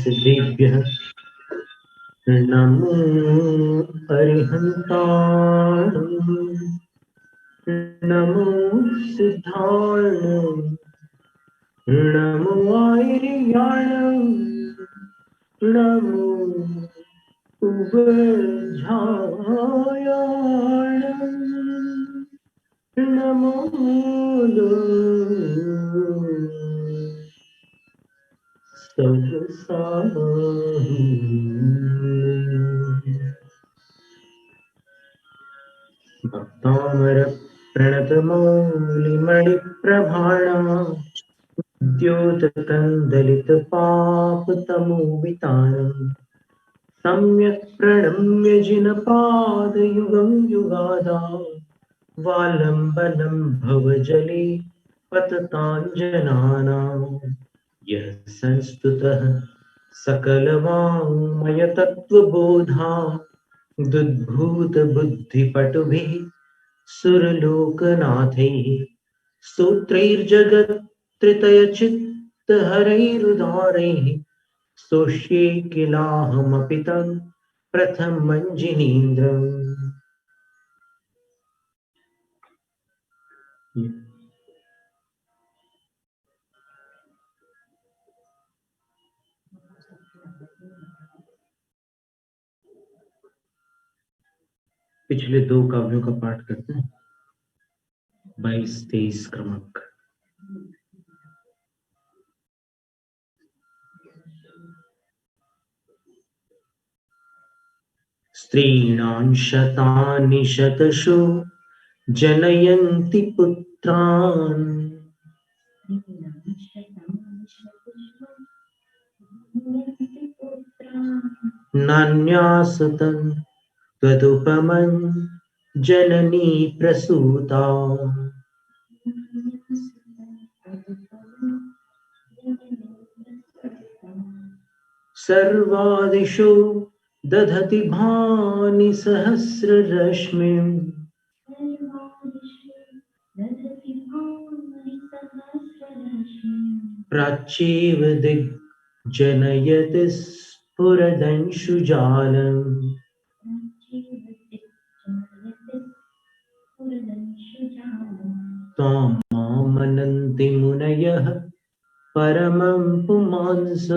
सिद्धेभ्यः नमो अरिहन्ताणं नमो सिद्धाणं नमो आयर्याणं नमो उभयझायाणं नमो भक्तामर प्रणतमौलिमणिप्रभाणा द्योतकन्दलितपापतमोवितानम् सम्यक् प्रणम्य जिनपादयुगं युगादा वालम्बनं भवजले पतताञ्जनानाम् यः संस्तुतः सकलवाङ्मयतत्त्वबोधा दुद्भूतबुद्धिपटुभिः सुरलोकनाथैः स्तोत्रैर्जगत्त्रितयचित्तहरैरुदारैः स्तोष्ये किलाहमपि तं प्रथमञ्जिनीन्द्रम्। पिछले दो काव्यों का पाठ करते हैं 22-23 क्रमांक। स्त्रीणां शतानि शतशो जनयन्ति पुत्रान् नान्यासतं त्वदुपमं जननी प्रसूता सर्वादिशो दधति भानि सहस्ररश्मिम् प्राच्येव दिग्जनयति स्फुरदंशुजालम् त्वां मामनन्ति मुनयः परमं पुमांस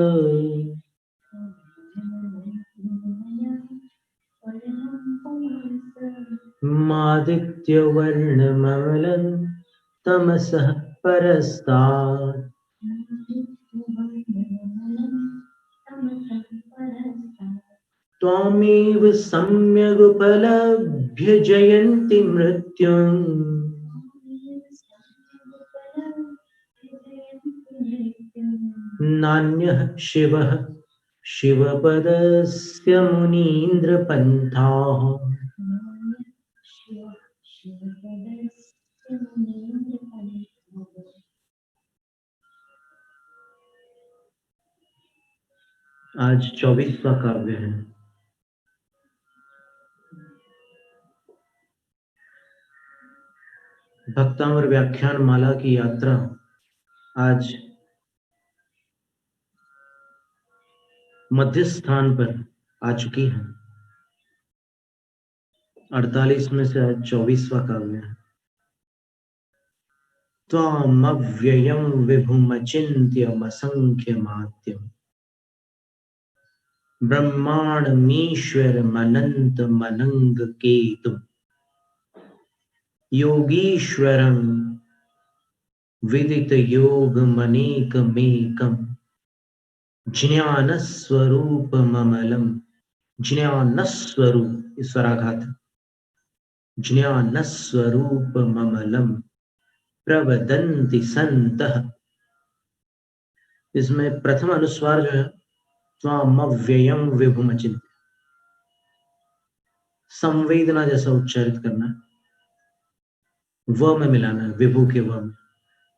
मादित्यवर्णममलं तमसः परस्तात् त्वामेव सम्यगुपलभ्य जयन्ति मृत्युम् नान्यः शिवः शिवपदस्य मुनीन्द्रपन्थाः आज 24वां काव्य है। भक्तामर व्याख्यान माला की यात्रा आज मध्य स्थान पर आ चुकी है। 48 में से आज 24वां काव्य है। त्वामव्ययं विभुमचिन्त्यमसंख्यमाद्यम् ब्रह्माण्डमीश्वरमनन्तमनङ्गकेतुम् योगीश्वरं विदितयोगमनेकमेकम् ज्ञानस्वरूपममलम् ज्ञानस्वरूप ईश्वराघात ज्ञानस्वरूपममलम् प्रवदन्ति सन्तः। इसमें प्रथम अनुस्वार जो है त्वामव्ययं विभुमचिन्त्य संवेदना जैसा उच्चारित करना है, व में मिलाना है, विभु के व में।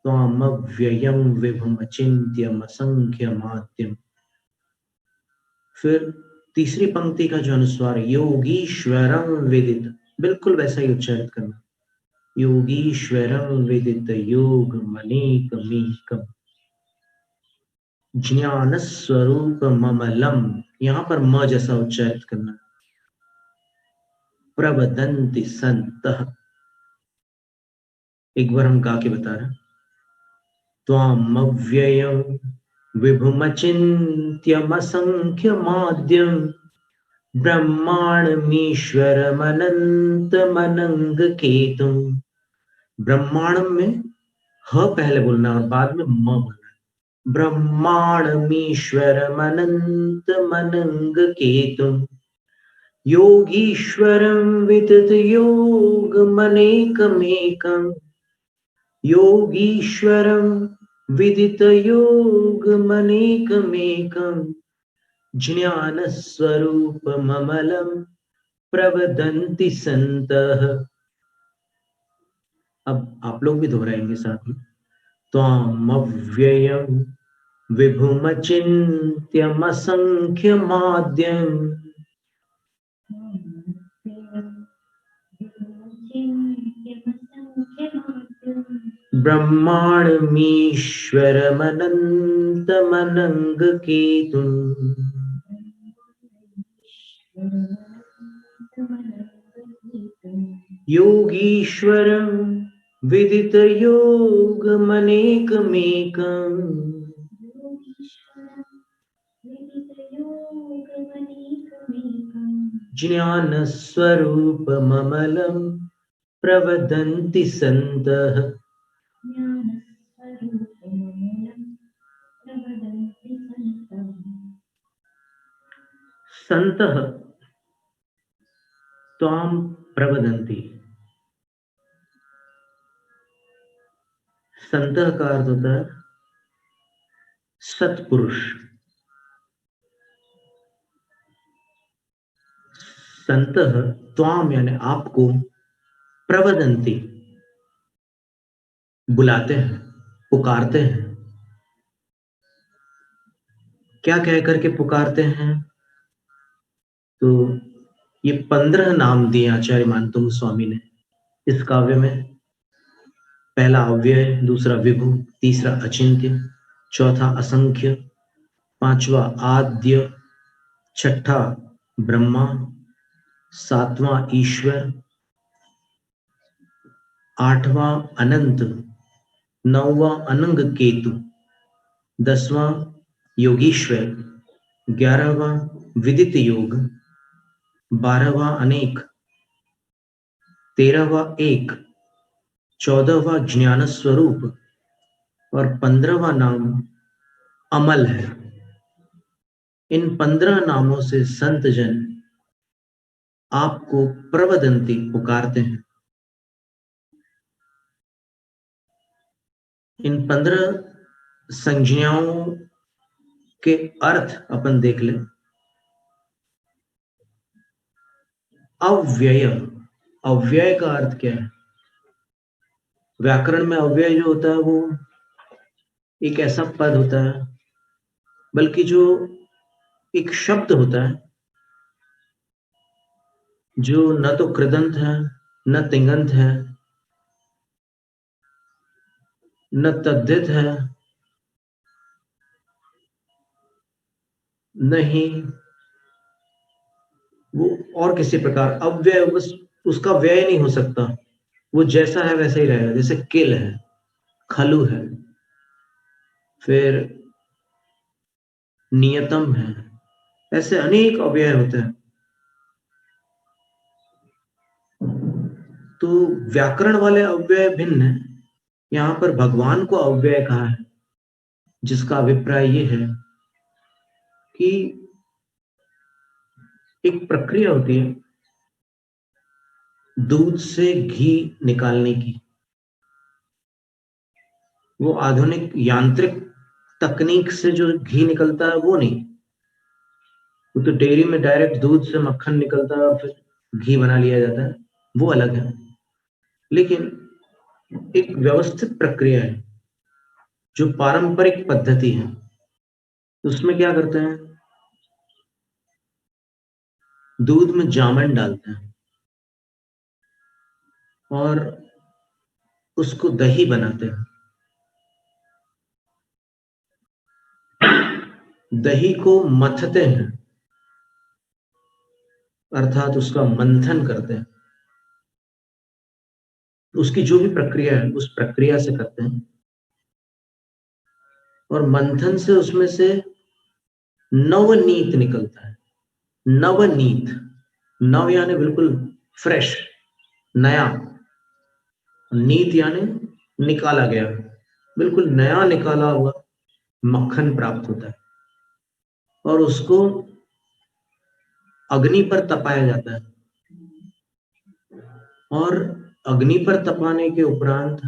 त्वामव्ययं विभुमचिन्त्यम असंख्यमाद्यम्। फिर तीसरी पंक्ति का जो अनुस्वार योगीश्वरं विदित, बिल्कुल वैसा ही उच्चारित करना, योगीश्वरं विदित योगमनेकमेकम्। ज्ञान स्वरूप ममलम, यहां पर म जैसा उच्चारित करना। प्रवदन्ति संतः, एक बार हम गा के बता रहे हैं। त्वामव्ययं विभुमचिन्त्यमसंख्यमाद्यं ब्रह्माण्डमीश्वरमनन्तमनङ्गकेतुम्। ब्रह्मांड में ह पहले बोलना और बाद में म बोलना है। ब्रह्माण्डमीश्वरमनन्तमनङ्गकेतुम् योगीश्वरं विततयोगमनेकमेकम्, योगीश्वरं विदितयोगमनेकमेकम् ज्ञानस्वरूपममलं प्रवदन्ति सन्तः। अब आप लोग भी दोहराएंगे साथ में। त्वामव्ययं विभुमचिन्त्यमसंख्यमाद्यम् ब्रह्माण्डमीश्वरमनन्तमनङ्गकेतुम् योगीश्वरं विदितयोगमनेकमेकम् ज्ञानस्वरूपममलं प्रवदन्ति सन्तः। सन्तः त्वां प्रवदन्ति। संतः का अर्थ होता है सत्पुरुष। संतः त्वाम यानी आपको, प्रवदन्ति बुलाते हैं, पुकारते हैं। क्या कह करके पुकारते हैं? तो ये 15 नाम दिए आचार्य मानतुंग स्वामी ने इस काव्य में। पहला अव्यय, दूसरा विभु, तीसरा अचिंत्य, चौथा असंख्य, पांचवा आद्य, छठा ब्रह्मा, सातवां ईश्वर, आठवां अनंत, नौवां अनंग केतु, 10वां योगीश्वर, 11वां विदित योग, 12वां अनेक, 13वां एक, 14वां ज्ञान स्वरूप और 15वां नाम अमल है। इन 15 नामों से संत जन आपको प्रवदंती पुकारते हैं। इन 15 संज्ञाओं के अर्थ अपन देख लें। अव्यय, अव्यय का अर्थ क्या है? व्याकरण में अव्यय जो होता है वो एक ऐसा पद होता है, बल्कि जो एक शब्द होता है जो न तो कृदंत है, न तिङंत है, न तद्धित है, नहीं वो और किसी प्रकार अव्यय, उसका व्यय नहीं हो सकता। वो जैसा है वैसे ही रहेगा। जैसे किल है, खलु है, फिर नियतम है, ऐसे अनेक अव्यय होते हैं। तो व्याकरण वाले अव्यय भिन्न है। यहां पर भगवान को अव्यय कहा है, जिसका अभिप्राय ये है कि एक प्रक्रिया होती है दूध से घी निकालने की। वो आधुनिक यांत्रिक तकनीक से जो घी निकलता है वो नहीं। वो तो डेयरी में डायरेक्ट दूध से मक्खन निकलता है और फिर घी बना लिया जाता है, वो अलग है। लेकिन एक व्यवस्थित प्रक्रिया है जो पारंपरिक पद्धति है। उसमें क्या करते हैं? दूध में जामन डालते हैं और उसको दही बनाते हैं। दही को मथते हैं, अर्थात उसका मंथन करते हैं, उसकी जो भी प्रक्रिया है उस प्रक्रिया से करते हैं, और मंथन से उसमें से नवनीत निकलता है। नवनीत, नव यानी बिल्कुल फ्रेश, नया, नीत यानी निकाला गया, बिल्कुल नया निकाला हुआ मक्खन प्राप्त होता है, और उसको अग्नि पर तपाया जाता है। और अग्नि पर तपाने के उपरांत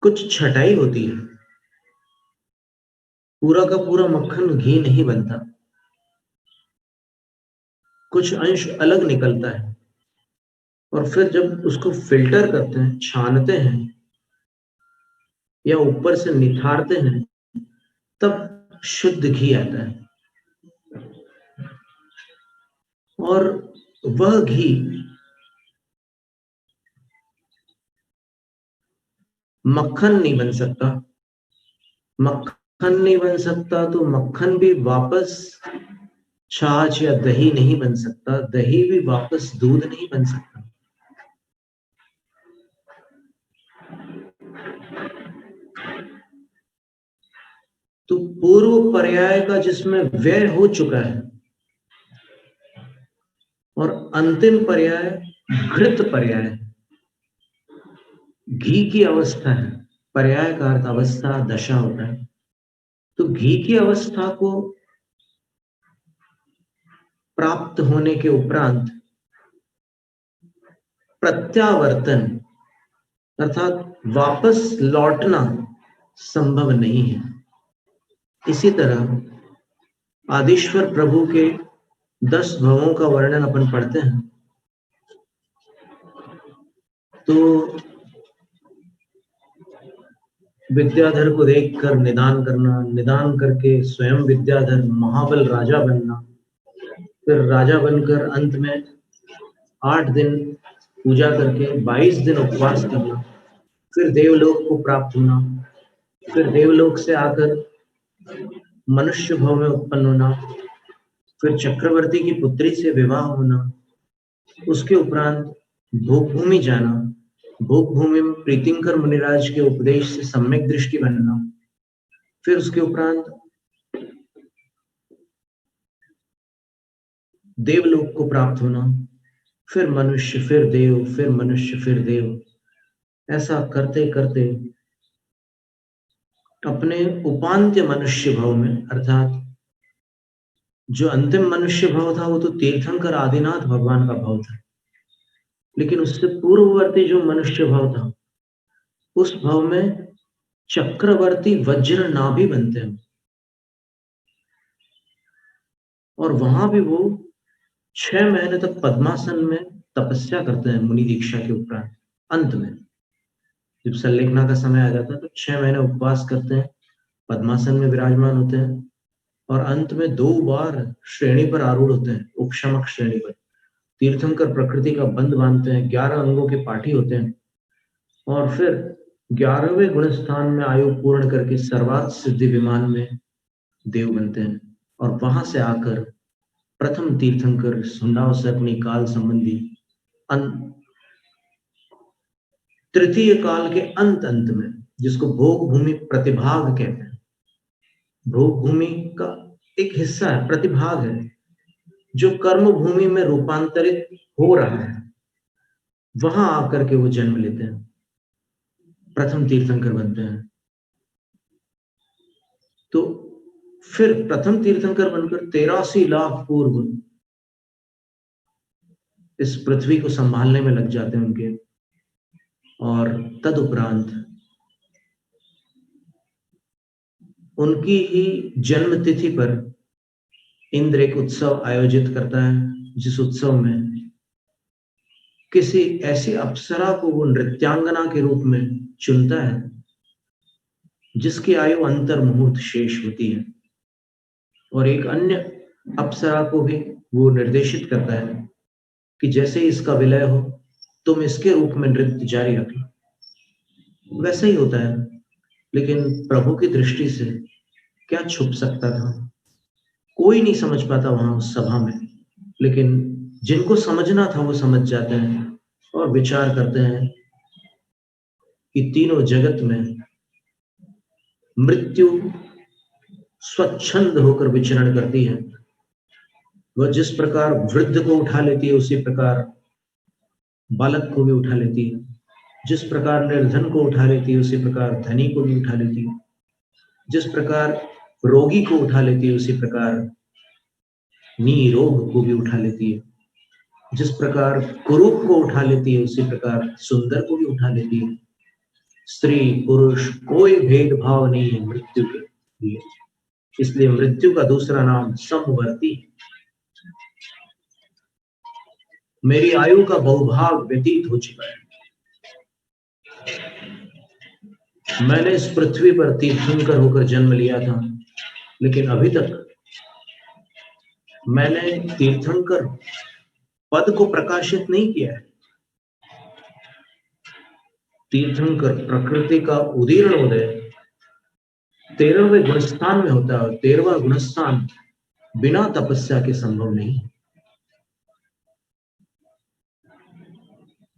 कुछ छटाई होती है, पूरा का पूरा मक्खन घी नहीं बनता, कुछ अंश अलग निकलता है, और फिर जब उसको फिल्टर करते हैं, छानते हैं या ऊपर से निथारते हैं, तब शुद्ध घी आता है। और वह घी मक्खन नहीं बन सकता, मक्खन नहीं बन सकता तो मक्खन भी वापस छाछ या दही नहीं बन सकता, दही भी वापस दूध नहीं बन सकता। तो पूर्व पर्याय का जिसमें व्यय हो चुका है, और अंतिम पर्याय घृत पर्याय, घी की अवस्था है। पर्याय का अर्थ अवस्था, दशा होता है। तो घी की अवस्था को प्राप्त होने के उपरांत प्रत्यावर्तन अर्थात वापस लौटना संभव नहीं है। इसी तरह आदिश्वर प्रभु के 10 भवों का वर्णन अपन पढ़ते हैं, तो विद्याधर को देखकर निदान करना, निदान करके स्वयं विद्याधर महाबल राजा बनना, फिर राजा बनकर अंत में 8 दिन पूजा करके 22 दिन उपवास करना, फिर देवलोक को प्राप्त होना, फिर देवलोक से आकर मनुष्य भव में उत्पन्न होना, फिर चक्रवर्ती की पुत्री से विवाह होना, उसके उपरांत भोगभूमि जाना, भोगभूमि में प्रीतिंकर मुनिराज के उपदेश से सम्यक दृष्टि बनना, फिर उसके उपरांत देवलोक को प्राप्त होना, फिर मनुष्य, फिर देव, फिर मनुष्य, फिर देव, ऐसा करते करते अपने उपांत्य मनुष्य भव में, अर्थात जो अंतिम मनुष्य भव था वो तो तीर्थंकर आदिनाथ भगवान का भव था, लेकिन उससे पूर्ववर्ती जो मनुष्य भव था उस भव में चक्रवर्ती वज्र नाभि बनते हैं, और वहां भी वो 6 महीने तक पद्मासन में तपस्या करते हैं मुनि दीक्षा के उपरांत। अंत में जब संलेखना का समय आ जाता है तो 6 महीने उपवास करते हैं, पद्मासन में विराजमान होते हैं, और अंत में 2 बार श्रेणी पर आरूढ़ होते हैं, उपशमक श्रेणी पर। तीर्थंकर प्रकृति का बंध बांधते हैं, 11 अंगों के पाठी होते हैं, और फिर 11वें गुण स्थान में आयु पूर्ण करके सर्वात सिद्धि विमान में देव बनते हैं, और वहां से आकर प्रथम तीर्थंकर सुंडाव से अपनी काल संबंधी तृतीय काल के अंत में, जिसको भोग भूमि प्रतिभाग कहते हैं, भोग भूमि का एक हिस्सा है, प्रतिभाग है, जो कर्म भूमि में रूपांतरित हो रहा है, वहां आकर के वो जन्म लेते हैं, प्रथम तीर्थंकर बनते हैं। तो फिर प्रथम तीर्थंकर बनकर 83 लाख पूर्व इस पृथ्वी को संभालने में लग जाते हैं उनके, और तदुपरांत उनकी ही जन्म तिथि पर इंद्र एक उत्सव आयोजित करता है, जिस उत्सव में किसी ऐसी अप्सरा को वो नृत्यांगना के रूप में चुनता है जिसकी आयु अंतर मुहूर्त शेष होती है, और एक अन्य अप्सरा को भी वो निर्देशित करता है कि जैसे ही इसका विलय हो तुम इसके रूप में नृत्य जारी रखो। वैसा ही होता है, लेकिन प्रभु की दृष्टि से क्या छुप सकता था? कोई नहीं समझ पाता वहां उस सभा में, लेकिन जिनको समझना था वो समझ जाते हैं और विचार करते हैं कि तीनों जगत में मृत्यु स्वच्छंद होकर विचरण करती है। वह जिस प्रकार वृद्ध को उठा लेती है उसी प्रकार बालक को भी उठा लेती है। जिस प्रकार निर्धन को उठा लेती है उसी प्रकार धनी को भी उठा लेती है। जिस प्रकार रोगी को उठा लेती है उसी प्रकार निरोग को भी उठा लेती है। जिस प्रकार कुरूप को उठा लेती है उसी प्रकार सुंदर को भी उठा लेती है। स्त्री पुरुष कोई भेदभाव नहीं है मृत्यु के लिए, इसलिए मृत्यु का दूसरा नाम समवर्ती है। मेरी आयु का बहुभाग व्यतीत हो चुका है। मैंने इस पृथ्वी पर तीर्थंकर होकर जन्म लिया था, लेकिन अभी तक मैंने तीर्थंकर पद को प्रकाशित नहीं किया है। तीर्थंकर प्रकृति का उदीर्ण उदय 13वें गुणस्थान में होता है। 13वां गुणस्थान बिना तपस्या के संभव नहीं।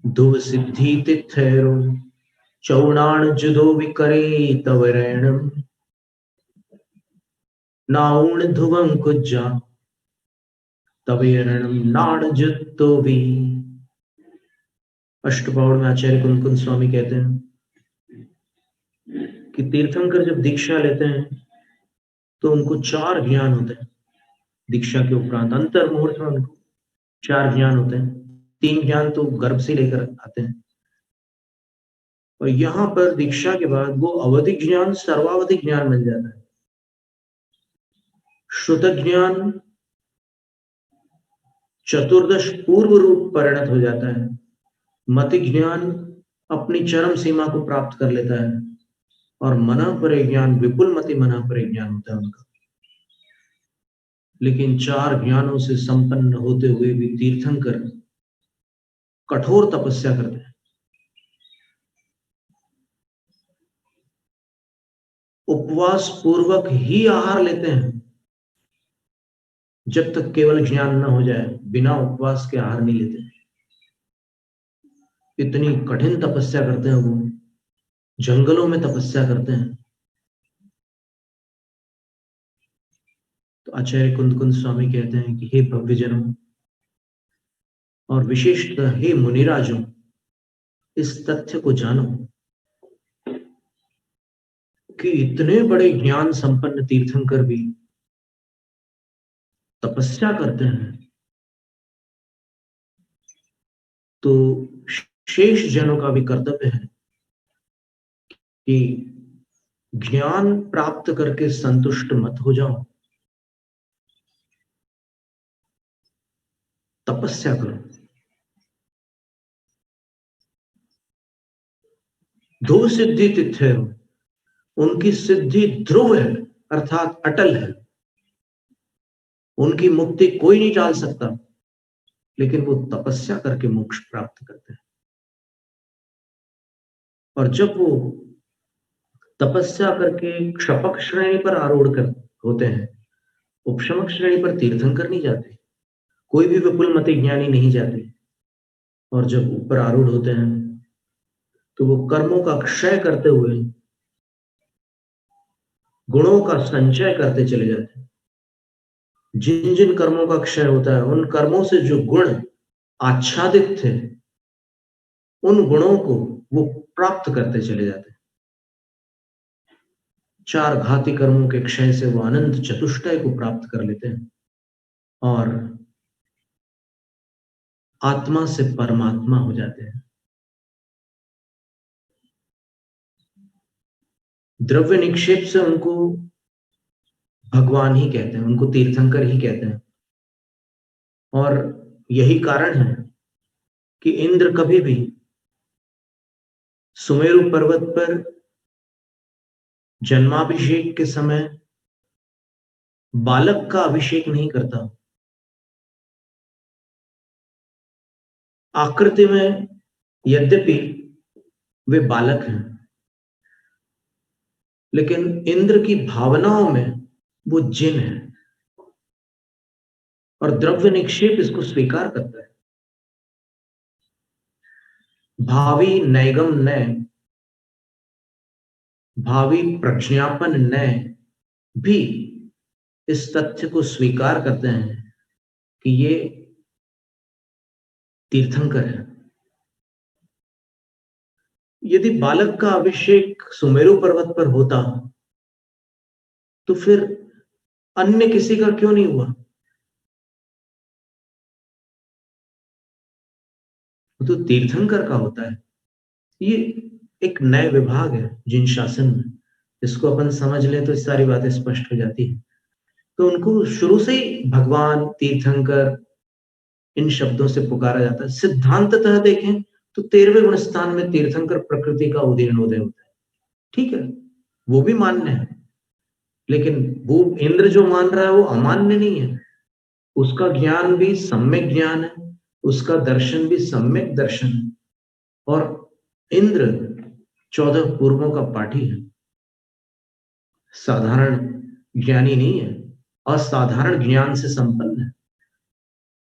ध्रुव सिद्धि तिथैरो चौणान जुदो विकरे तवरेणम नाउण ध्रुवं कुज्जा तवेरणम नाण जुत्तो भी। अष्टपाउड़ में आचार्य कुंद स्वामी कहते हैं कि तीर्थंकर जब दीक्षा लेते हैं तो उनको 4 ज्ञान होते हैं। दीक्षा के उपरांत अंतर मुहूर्त में उनको 4 ज्ञान होते हैं। 3 ज्ञान तो गर्भ से लेकर आते हैं, और यहां पर दीक्षा के बाद वो अवधिक ज्ञान सर्वावधिक ज्ञान बन जाता है। श्रुत ज्ञान चतुर्दश पूर्व रूप परिणत हो जाता है। मति ज्ञान अपनी चरम सीमा को प्राप्त कर लेता है, और मना परे ज्ञान विपुल मति मना परे ज्ञान होता है उनका। लेकिन 4 ज्ञानों से संपन्न होते हुए भी तीर्थंकर कठोर तपस्या करते हैं। उपवास पूर्वक ही आहार लेते हैं जब तक केवल ज्ञान न हो जाए। बिना उपवास के आहार नहीं लेते। इतनी कठिन तपस्या करते हैं वो, जंगलों में तपस्या करते हैं। तो आचार्य कुंद स्वामी कहते हैं कि हे भव्यजनों और विशेषतः हे मुनिराजों, इस तथ्य को जानो कि इतने बड़े ज्ञान संपन्न तीर्थंकर भी तपस्या करते हैं, तो शेष जनों का भी कर्तव्य है कि ज्ञान प्राप्त करके संतुष्ट मत हो जाओ, तपस्या करो। ध्रुव सिद्धि तिथ्य, उनकी सिद्धि ध्रुव है अर्थात अटल है। उनकी मुक्ति कोई नहीं टाल सकता, लेकिन वो तपस्या करके मोक्ष प्राप्त करते हैं। और जब वो तपस्या करके क्षपक श्रेणी पर आरूढ़ कर होते हैं, उपशमक श्रेणी पर तीर्थंकर नहीं जाते, कोई भी विपुल मति ज्ञानी नहीं जाते। और जब ऊपर आरूढ़ होते हैं तो वो कर्मों का क्षय करते हुए गुणों का संचय करते चले जाते हैं। जिन जिन कर्मों का क्षय होता है, उन कर्मों से जो गुण आच्छादित थे, उन गुणों को वो प्राप्त करते चले जाते हैं। 4 घाती कर्मों के क्षय से वो अनंत चतुष्टय को प्राप्त कर लेते हैं और आत्मा से परमात्मा हो जाते हैं। द्रव्य निक्षेप से उनको भगवान ही कहते हैं, उनको तीर्थंकर ही कहते हैं। और यही कारण है कि इंद्र कभी भी सुमेरु पर्वत पर जन्माभिषेक के समय बालक का अभिषेक नहीं करता। आकृति में यद्यपि वे बालक हैं, लेकिन इंद्र की भावनाओं में वो जिन है, और द्रव्य निक्षेप इसको स्वीकार करता है। भावी नैगम नय, भावी प्रज्ञापन नय भी इस तथ्य को स्वीकार करते हैं कि ये तीर्थंकर है। यदि बालक का अभिषेक सुमेरु पर्वत पर होता तो फिर अन्य किसी का क्यों नहीं हुआ? तो तीर्थंकर का होता है। ये एक नए विभाग है जिन शासन में, इसको अपन समझ लें तो सारी बातें स्पष्ट हो जाती है। तो उनको शुरू से ही भगवान, तीर्थंकर इन शब्दों से पुकारा जाता है। सिद्धांततः देखें तो 13वें गुण स्थान में तीर्थंकर प्रकृति का उदयनोदय होता है। ठीक है, वो भी मान्य है, लेकिन वो इंद्र जो मान रहा है वो अमान्य नहीं है। उसका ज्ञान भी सम्यक ज्ञान है, उसका दर्शन भी सम्यक दर्शन है, और इंद्र 14 पूर्वों का पाठी है, साधारण ज्ञानी नहीं है, असाधारण ज्ञान से संपन्न है।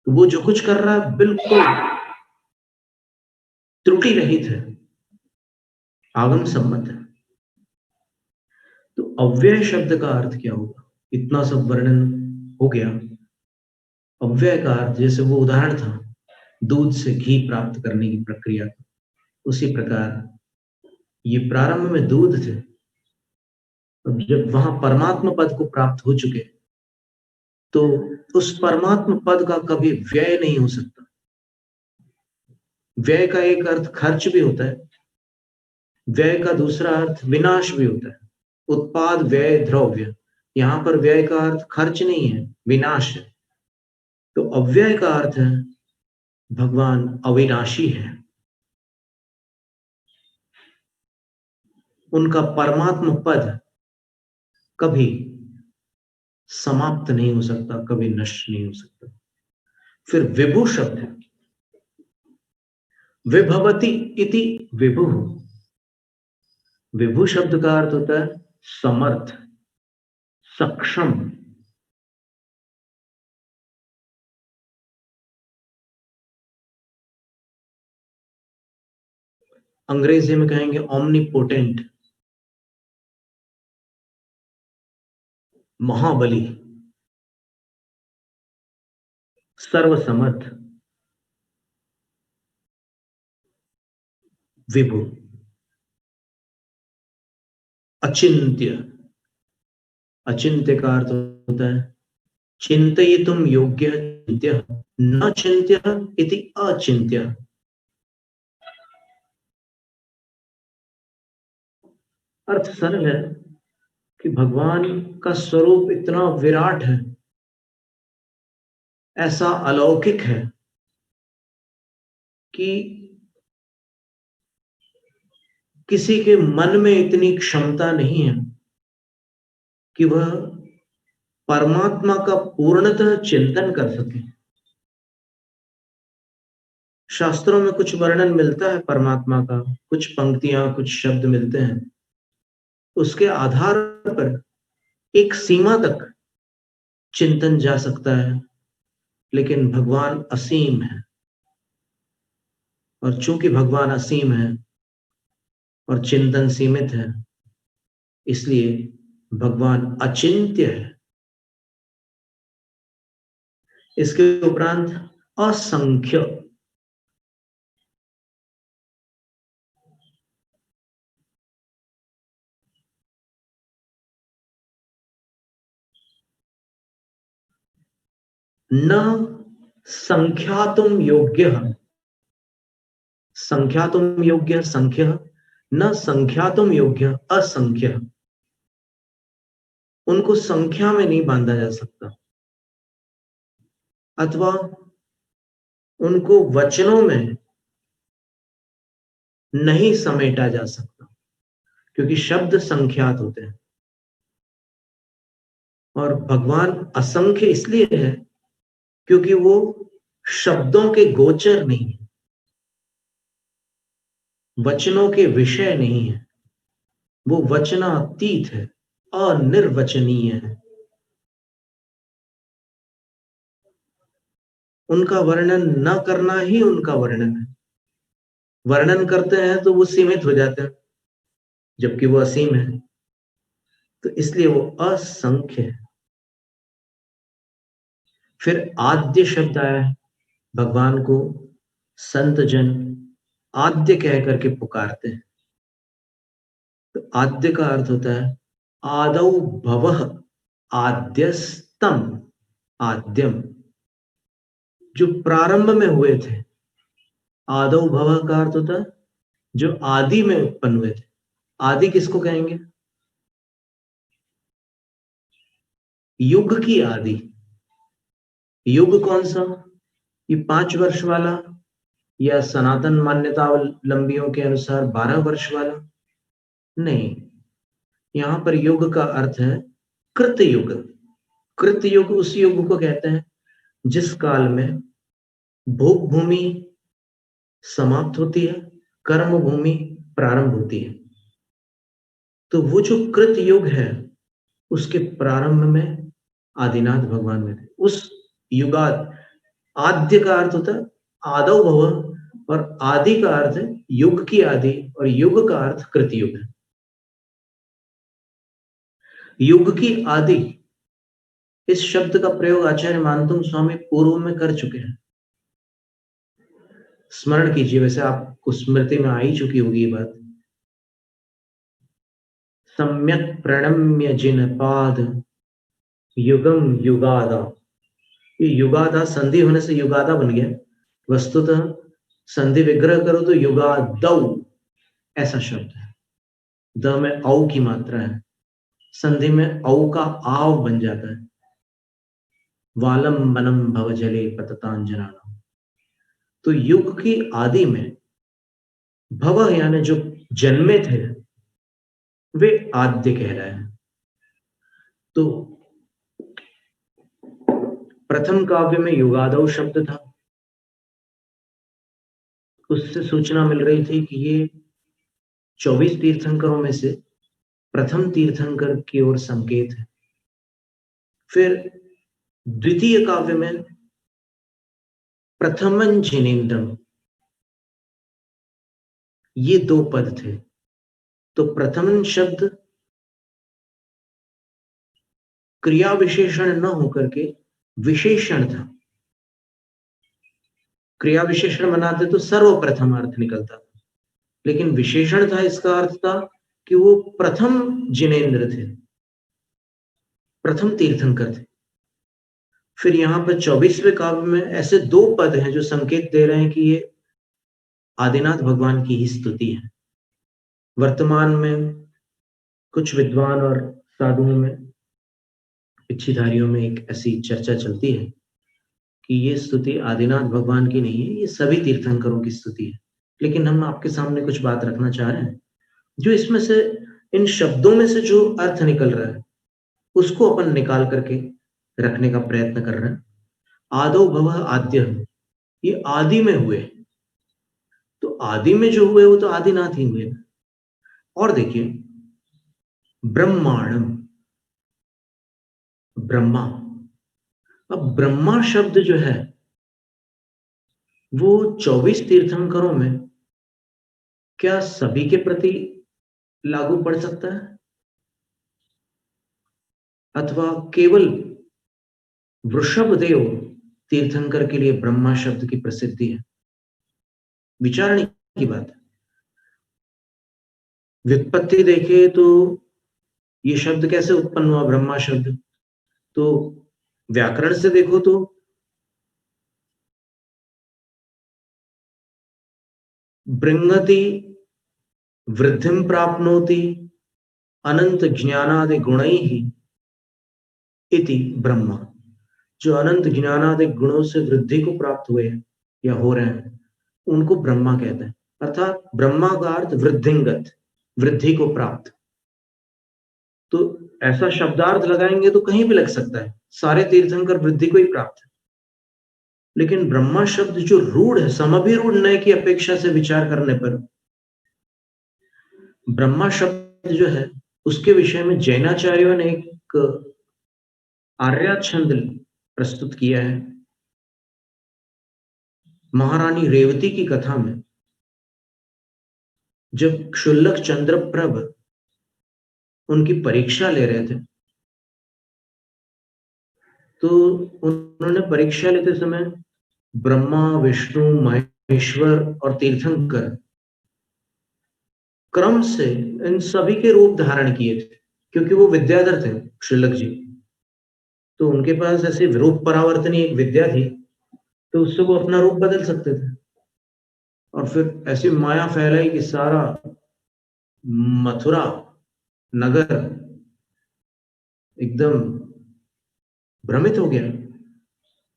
तो वो जो कुछ कर रहा है बिल्कुल त्रुटि रहित है, आगम सम्मत है। तो अव्यय शब्द का अर्थ क्या होगा? इतना सब वर्णन हो गया। अव्यय का अर्थ, जैसे वो उदाहरण था दूध से घी प्राप्त करने की प्रक्रिया, उसी प्रकार ये प्रारंभ में दूध थे, अब जब वहां परमात्मा पद को प्राप्त हो चुके तो उस परमात्मा पद का कभी व्यय नहीं हो सकता। व्यय का एक अर्थ खर्च भी होता है, व्यय का दूसरा अर्थ विनाश भी होता है। उत्पाद व्यय द्रव्य, यहां पर व्यय का अर्थ खर्च नहीं है, विनाश है। तो अव्यय का अर्थ है भगवान अविनाशी है, उनका परमात्मा पद कभी समाप्त नहीं हो सकता, कभी नष्ट नहीं हो सकता। फिर विभु शब्द है, विभवति इति विभु। विभु शब्द का अर्थ होता है समर्थ, सक्षम। अंग्रेजी में कहेंगे ओमनीपोटेंट, महाबली, सर्वसमर्थ, विभु। अचिंत्य, अचिंत्य का अर्थ होता है चिंतयितुम योग्य चिंत्य, न चिंत्य इति अचिंत्य। अर्थ सरल है कि भगवान का स्वरूप इतना विराट है, ऐसा अलौकिक है कि किसी के मन में इतनी क्षमता नहीं है कि वह परमात्मा का पूर्णतः चिंतन कर सके। शास्त्रों में कुछ वर्णन मिलता है परमात्मा का, कुछ पंक्तियां, कुछ शब्द मिलते हैं, उसके आधार पर एक सीमा तक चिंतन जा सकता है, लेकिन भगवान असीम है, और चूंकि भगवान असीम है और चिंतन सीमित है, इसलिए भगवान अचिंत्य है। इसके उपरांत असंख्य, न संख्यातुम योग्य, संख्यातुम योग्य संख्य, न संख्यातुम योग्य असंख्य। उनको संख्या में नहीं बांधा जा सकता, अथवा उनको वचनों में नहीं समेटा जा सकता, क्योंकि शब्द संख्यात होते हैं। और भगवान असंख्य इसलिए है क्योंकि वो शब्दों के गोचर नहीं है, वचनों के विषय नहीं है, वो वचनातीत है, अनिर्वचनीय है। उनका वर्णन न करना ही उनका वर्णन है। वर्णन करते हैं तो वो सीमित हो जाते हैं, जबकि वो असीम है, तो इसलिए वो असंख्य है। फिर आद्य शब्द आया है, भगवान को संत जन आद्य कह करके पुकारते हैं। तो आद्य का अर्थ होता है आदौ भवः आद्यस्तम आद्यम, जो प्रारंभ में हुए थे। आदौ भवः का अर्थ होता है जो आदि में उत्पन्न हुए थे। आदि किसको कहेंगे? युग की आदि। युग कौन सा? ये 5 वर्ष वाला, या सनातन मान्यतावलंबियों के अनुसार 12 वर्ष वाला? नहीं, यहां पर युग का अर्थ है कृत युग। कृत युग उस युग को कहते हैं जिस काल में भोग भूमि समाप्त होती है, कर्म भूमि प्रारंभ होती है। तो वो जो कृत युग है, उसके प्रारंभ में आदिनाथ भगवान में थे। उस युगाद, आद्य का अर्थ होता है आदौ भव, और आदि का अर्थ है युग की आदि, और युग का अर्थ कृत युग है। युग की आदि, इस शब्द का प्रयोग आचार्य मानतुंग स्वामी पूर्व में कर चुके हैं। स्मरण कीजिए, वैसे आपको स्मृति में आ ही चुकी होगी ये बात। सम्यक प्रणम्य जिन पाद युगम युगादा। ये युगादा संधि होने से युगादा बन गया। वस्तुतः संधि विग्रह करो तो युगादौ ऐसा शब्द है। द में औ की मात्रा है, संधि में औ का आव बन जाता है। वालम बनम भव जले पततांजनाना। तो युग की आदि में भव यानी जो जन्मे थे वे आद्य कह रहा है। तो प्रथम काव्य में युगादौ शब्द था, उससे सूचना मिल रही थी कि ये 24 तीर्थंकरों में से प्रथम तीर्थंकर की ओर संकेत है। फिर द्वितीय काव्य में प्रथमं जिनेन्द्रम, ये 2 पद थे। तो प्रथमन शब्द क्रिया विशेषण न होकर के विशेषण था। क्रिया विशेषण बनाते तो सर्वप्रथम अर्थ निकलता, लेकिन विशेषण था, इसका अर्थ था कि वो प्रथम जिनेन्द्र थे, प्रथम तीर्थंकर थे। फिर यहां पर 24वें काव्य में ऐसे 2 पद हैं जो संकेत दे रहे हैं कि ये आदिनाथ भगवान की ही स्तुति है। वर्तमान में कुछ विद्वान और साधुओं में, इच्छिधारियों में एक ऐसी चर्चा चलती है कि ये स्तुति आदिनाथ भगवान की नहीं है, ये सभी तीर्थंकरों की स्तुति है। लेकिन हम आपके सामने कुछ बात रखना चाह रहे हैं, जो इसमें से, इन शब्दों में से जो अर्थ निकल रहा है उसको अपन निकाल करके रखने का प्रयत्न कर रहे हैं। आदौ भवः आद्य, ये आदि में हुए। तो आदि में जो हुए वो तो आदिनाथ ही हुए। और देखिए, ब्रह्मांडम, ब्रह्मा। अब ब्रह्मा शब्द जो है वो 24 तीर्थंकरों में क्या सभी के प्रति लागू पड़ सकता है, अथवा केवल वृषभदेव तीर्थंकर के लिए ब्रह्मा शब्द की प्रसिद्धि है? विचारने की बात है। व्युत्पत्ति देखे तो ये शब्द कैसे उत्पन्न हुआ, ब्रह्मा शब्द? तो व्याकरण से देखो तो बृंहति वृद्धिं प्राप्नोति अनंत ज्ञानादि गुणैः इति ब्रह्मा। जो अनंत ज्ञानादि गुणों से वृद्धि को प्राप्त हुए या हो रहे हैं उनको ब्रह्मा कहते हैं। अर्थात ब्रह्मा का अर्थ वृद्धिंगत, वृद्धि को प्राप्त। तो ऐसा शब्दार्थ लगाएंगे तो कहीं भी लग सकता है, सारे तीर्थंकर वृद्धि को ही प्राप्त है। लेकिन ब्रह्मा शब्द जो रूढ़ है, समभिरूढ़ नय की अपेक्षा से विचार करने पर ब्रह्मा शब्द जो है उसके विषय में जैनाचार्यों ने एक आर्या छंद प्रस्तुत किया है। महारानी रेवती की कथा में जब क्षुल्लक चंद्रप्रभ उनकी परीक्षा ले रहे थे, तो उन्होंने परीक्षा लेते समय ब्रह्मा, विष्णु, महेश्वर और तीर्थंकर क्रम से इन सभी के रूप धारण किए थे, क्योंकि वो विद्याधर थे क्षुल्लक जी। तो उनके पास ऐसी रूप परावर्तनी एक विद्या थी, तो उससे वो अपना रूप बदल सकते थे। और फिर ऐसी माया फैलाई कि सारा मथुरा नगर एकदम भ्रमित हो गया।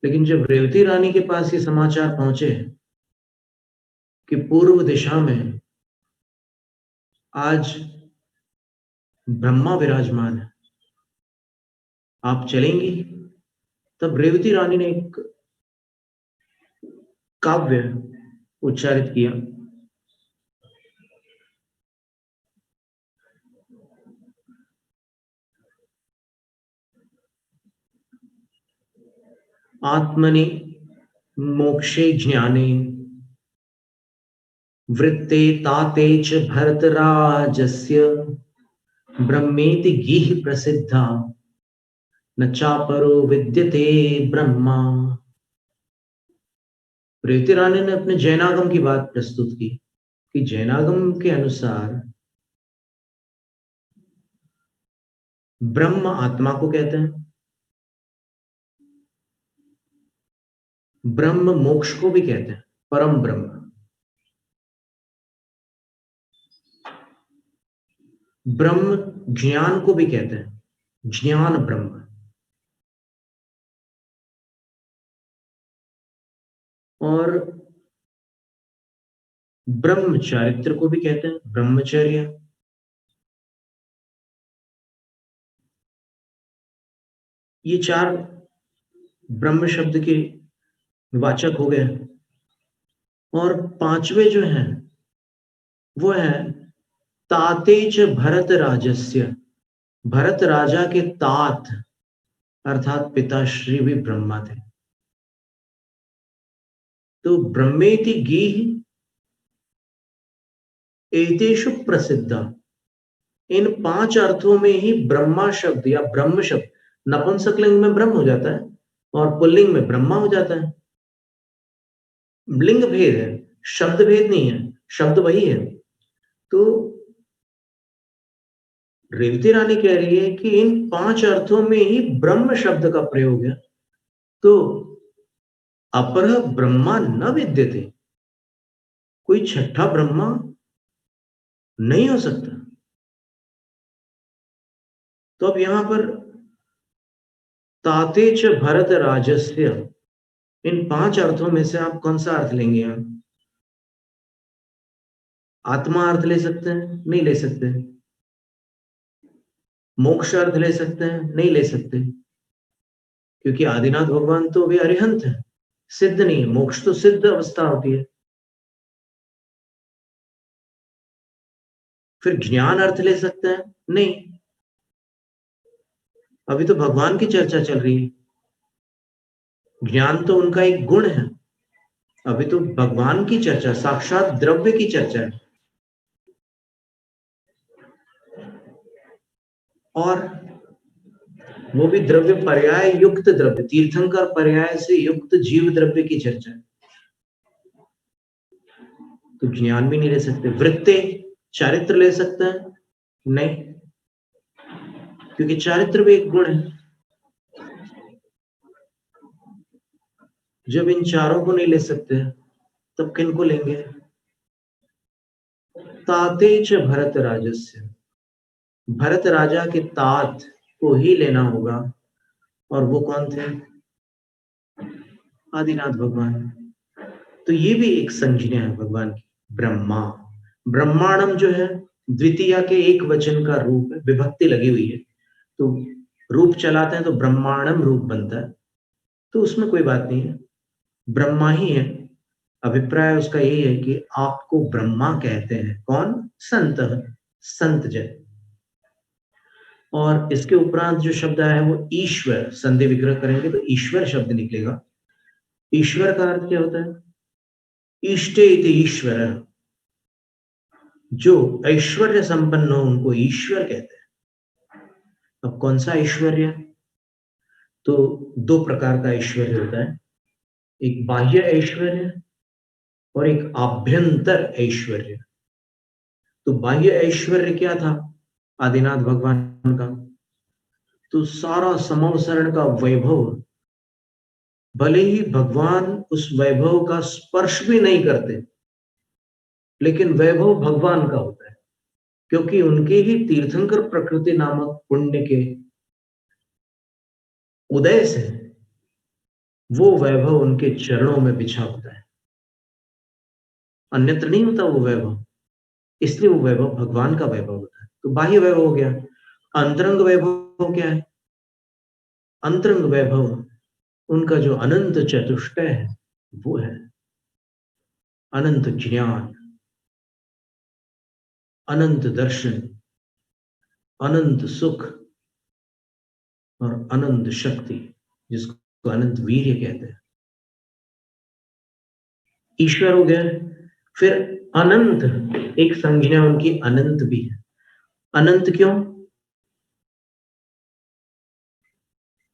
लेकिन जब रेवती रानी के पास ये समाचार पहुंचे कि पूर्व दिशा में आज ब्रह्मा विराजमान है, आप चलेंगी, तब रेवती रानी ने एक काव्य उच्चारित किया। आत्मनि मोक्षे ज्ञाने वृत्ते ताते च भरतराजस्य ब्रह्मेति गीह प्रसिद्धा न चापरो विद्यते ब्रह्मा। रेवती रानी ने अपने जैनागम की बात प्रस्तुत की कि जैनागम के अनुसार ब्रह्म आत्मा को कहते हैं, ब्रह्म मोक्ष को भी कहते हैं, परम ब्रह्म। ब्रह्म ज्ञान को भी कहते हैं, ज्ञान ब्रह्म। और ब्रह्म चारित्र को भी कहते हैं, ब्रह्मचर्य। ये चार ब्रह्म शब्द के वाचक हो गए। और पांचवे जो हैं वो है ताते च भरत राजस्य। भरत राजा के तात अर्थात पिताश्री भी ब्रह्मा थे। तो ब्रह्मेति गीह एतेषु प्रसिद्धा, इन पांच अर्थों में ही ब्रह्मा शब्द या ब्रह्म शब्द, नपुंसक लिंग में ब्रह्म हो जाता है और पुल्लिंग में ब्रह्मा हो जाता है। लिंग भेद है, शब्द भेद नहीं है, शब्द वही है। तो रेवती रानी कह रही है कि इन पांच अर्थों में ही ब्रह्म शब्द का प्रयोग है, तो अपरः ब्रह्मा न विद्यते, कोई छठा ब्रह्मा नहीं हो सकता। तो अब यहां पर ताते च भरत राजस्य, इन पांच अर्थों में से आप कौन सा अर्थ लेंगे? यहां आत्मा अर्थ ले सकते हैं? नहीं ले सकते। मोक्ष अर्थ ले सकते हैं? नहीं ले सकते, क्योंकि आदिनाथ भगवान तो वे अरिहंत है, सिद्ध नहीं है। मोक्ष तो सिद्ध अवस्था होती है। फिर ज्ञान अर्थ ले सकते हैं? नहीं, अभी तो भगवान की चर्चा चल रही है। ज्ञान तो उनका एक गुण है, अभी तो भगवान की चर्चा, साक्षात द्रव्य की चर्चा है। और वो भी द्रव्य पर्याय युक्त द्रव्य, तीर्थंकर पर्याय से युक्त जीव द्रव्य की चर्चा है। तो ज्ञान भी नहीं ले सकते। वृत्ते चारित्र ले सकते हैं? नहीं, क्योंकि चारित्र भी एक गुण है। जब इन चारों को नहीं ले सकते तब किन को लेंगे? ताते च भरत राजस्य, भरत राजा के तात को ही लेना होगा। और वो कौन थे? आदिनाथ भगवान। तो ये भी एक संज्ञा है भगवान की, ब्रह्मा। ब्रह्मांडम जो है द्वितीया के एक वचन का रूप है, विभक्ति लगी हुई है, तो रूप चलाते हैं तो ब्रह्मांडम रूप बनता है। तो उसमें कोई बात नहीं है, ब्रह्मा ही है। अभिप्राय उसका यही है कि आपको ब्रह्मा कहते हैं कौन? संत, संत जन। और इसके उपरांत जो शब्द आया है वो ईश्वर, संधि विग्रह करेंगे तो ईश्वर शब्द निकलेगा। ईश्वर का अर्थ क्या होता है? इष्टे इति ईश्वर, जो ऐश्वर्य संपन्न हो उनको ईश्वर कहते हैं। अब कौन सा ऐश्वर्य? तो दो प्रकार का ऐश्वर्य होता है, एक बाह्य ऐश्वर्य और एक आभ्यंतर ऐश्वर्य। तो बाह्य ऐश्वर्य क्या था आदिनाथ भगवान का? तो सारा समवसरण का वैभव, भले ही भगवान उस वैभव का स्पर्श भी नहीं करते, लेकिन वैभव भगवान का होता है, क्योंकि उनके ही तीर्थंकर प्रकृति नामक पुण्य के उदय से वो वैभव उनके चरणों में बिछा होता है, अन्यत्र नहीं होता वो वैभव। इसलिए वो वैभव भगवान का वैभव होता है। तो बाह्य वैभव हो गया। अंतरंग वैभव क्या है? अंतरंग वैभव उनका जो अनंत चतुष्टय है वो है अनंत ज्ञान, अनंत दर्शन, अनंत सुख और अनंत शक्ति, जिसको अनंत वीर्य कहते हैं। ईश्वर हो गया। फिर अनंत, एक संज्ञा उनकी अनंत भी है। अनंत क्यों?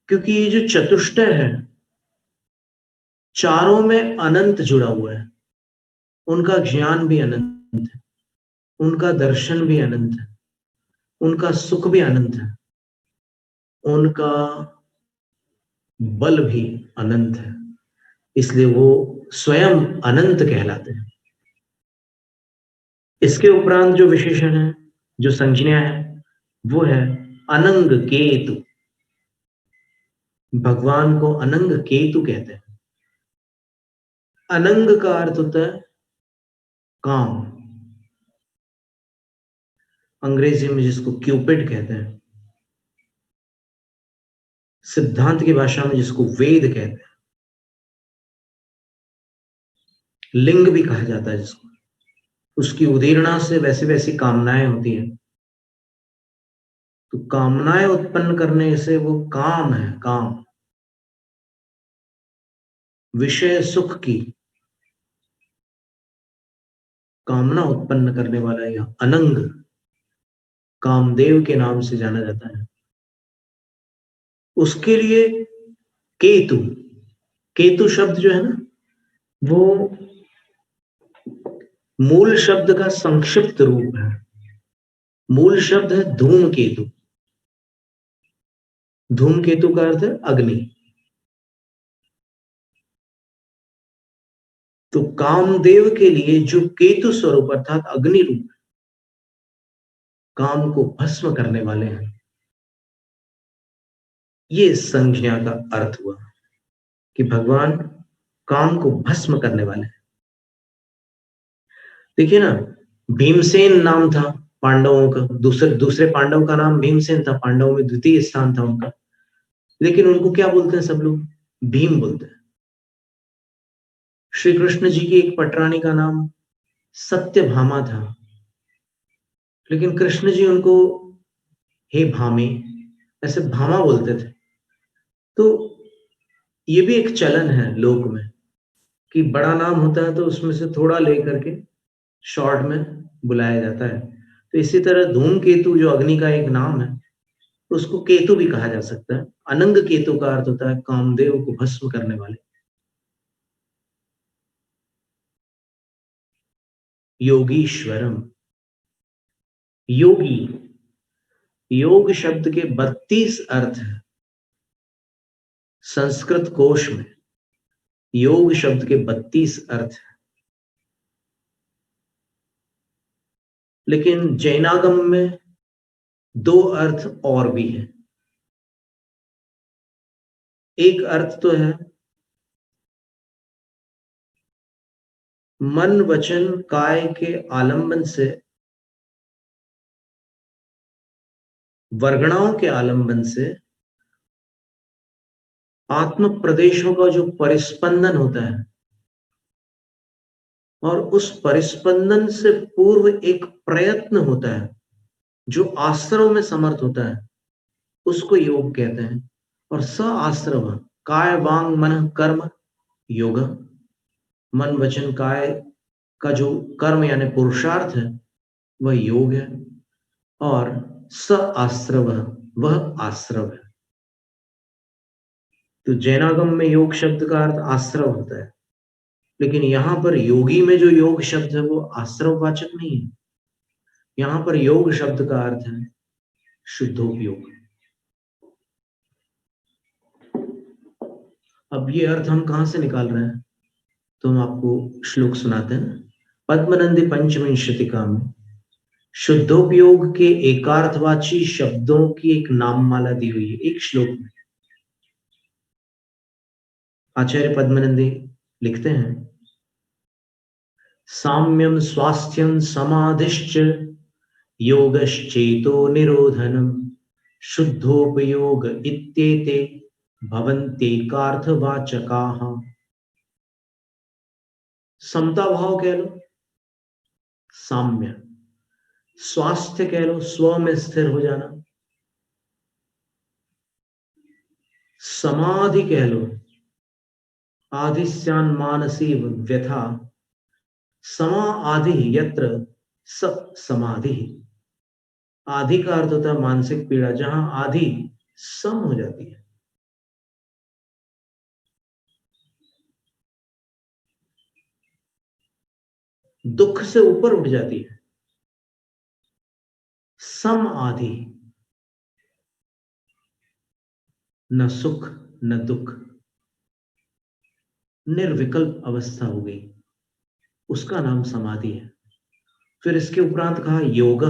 क्योंकि ये जो चतुष्टय है, चारों में अनंत जुड़ा हुआ है। उनका ज्ञान भी अनंत है, उनका दर्शन भी अनंत है, उनका सुख भी अनंत है, उनका बल भी अनंत है, इसलिए वो स्वयं अनंत कहलाते हैं। इसके उपरांत जो विशेषण है, जो संज्ञा है, वो है अनंग केतु। भगवान को अनंग केतु कहते हैं। अनंग का अर्थ होता है काम, अंग्रेजी में जिसको क्यूपिड कहते हैं, सिद्धांत की भाषा में जिसको वेद कहते हैं, लिंग भी कहा जाता है जिसको। उसकी उदीर्णा से वैसी वैसी कामनाएं होती हैं, तो कामनाएं उत्पन्न करने से वो काम है। काम विषय सुख की कामना उत्पन्न करने वाला यह अनंग कामदेव के नाम से जाना जाता है। उसके लिए केतु, केतु शब्द जो है ना, वो मूल शब्द का संक्षिप्त रूप है। मूल शब्द है धूमकेतु। धूमकेतु का अर्थ है अग्नि। तो कामदेव के लिए जो केतु स्वरूप अर्थात अग्नि रूप काम को भस्म करने वाले हैं, ये संज्ञा का अर्थ हुआ कि भगवान काम को भस्म करने वाले हैं। देखिए ना, भीमसेन नाम था पांडवों का, दूसरे दूसरे पांडव का नाम भीमसेन था, पांडवों में द्वितीय स्थान था उनका, लेकिन उनको क्या बोलते हैं सब लोग? भीम बोलते हैं। श्री कृष्ण जी की एक पटरानी का नाम सत्यभामा था, लेकिन कृष्ण जी उनको हे भामे ऐसे भामा बोलते थे। तो ये भी एक चलन है लोक में कि बड़ा नाम होता है तो उसमें से थोड़ा लेकर के शॉर्ट में बुलाया जाता है। तो इसी तरह धूमकेतु जो अग्नि का एक नाम है, उसको केतु भी कहा जा सकता है। अनंग केतु का अर्थ होता है कामदेव को भस्म करने वाले। योगीश्वरम, योगी, योग शब्द के 32 अर्थ हैं संस्कृत कोश में। योग शब्द के 32 अर्थ हैं, लेकिन जैनागम में 2 अर्थ और भी हैं। एक अर्थ तो है मन वचन काय के आलंबन से, वर्गणाओं के आलंबन से आत्म प्रदेशों का जो परिस्पंदन होता है, और उस परिस्पंदन से पूर्व एक प्रयत्न होता है जो आश्रव में समर्थ होता है, उसको योग कहते हैं। और स आश्रव काय वांग मन कर्म योग। मन वचन काय का जो कर्म यानी पुरुषार्थ है वह योग है, और स आश्रव वह आश्रव है। तो जैनागम में योग शब्द का अर्थ आश्रव होता है, लेकिन यहां पर योगी में जो योग शब्द है वो आश्रववाचक नहीं है। यहां पर योग शब्द का अर्थ है शुद्धोपयोग। अब ये अर्थ हम कहां से निकाल रहे हैं, तो हम आपको श्लोक सुनाते हैं। पद्मनंदी पंचमी शतिका में शुद्धोपयोग के एकार्थवाची शब्दों की एक नाममाला दी हुई है एक श्लोक में। आचार्य पद्मनंदी लिखते हैं, साम्यम स्वास्थ्यम समाधिश्च योगश्चेतो निरोधनम शुद्धोपयोग इत्येते भवन्तेकार्थवाचकाः। समता भाव कह लो, साम्य, स्वास्थ्य कह लो, स्व में स्थिर हो जाना, समाधि कह लो, आधिस्यान मानसी व्यथा, समा आधि यत्र स समाधि। आधि का अर्थ होता है मानसिक पीड़ा, जहां आधि सम हो जाती है। दुख से ऊपर उठ जाती है। सम आधि, न सुख न दुख, निर्विकल्प अवस्था हो गई, उसका नाम समाधि है। फिर इसके उपरांत कहा योग।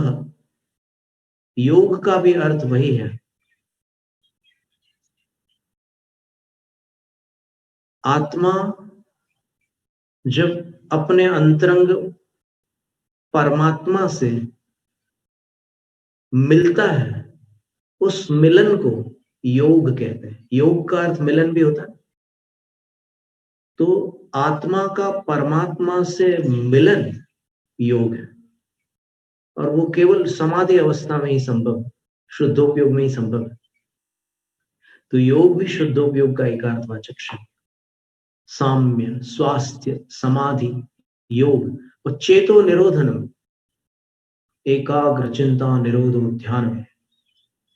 योग का भी अर्थ वही है, आत्मा जब अपने अंतरंग परमात्मा से मिलता है, उस मिलन को योग कहते हैं। योग का अर्थ मिलन भी होता है। तो आत्मा का परमात्मा से मिलन योग है, और वो केवल समाधि अवस्था में ही संभव है, शुद्धोपयोग में ही संभव है। तो योग भी शुद्धोपयोग का एकार्थवाचक शब्द। साम्य, स्वास्थ्य, समाधि, योग और चेतो निरोधनम, एकाग्र चिंता निरोधो ध्यान में,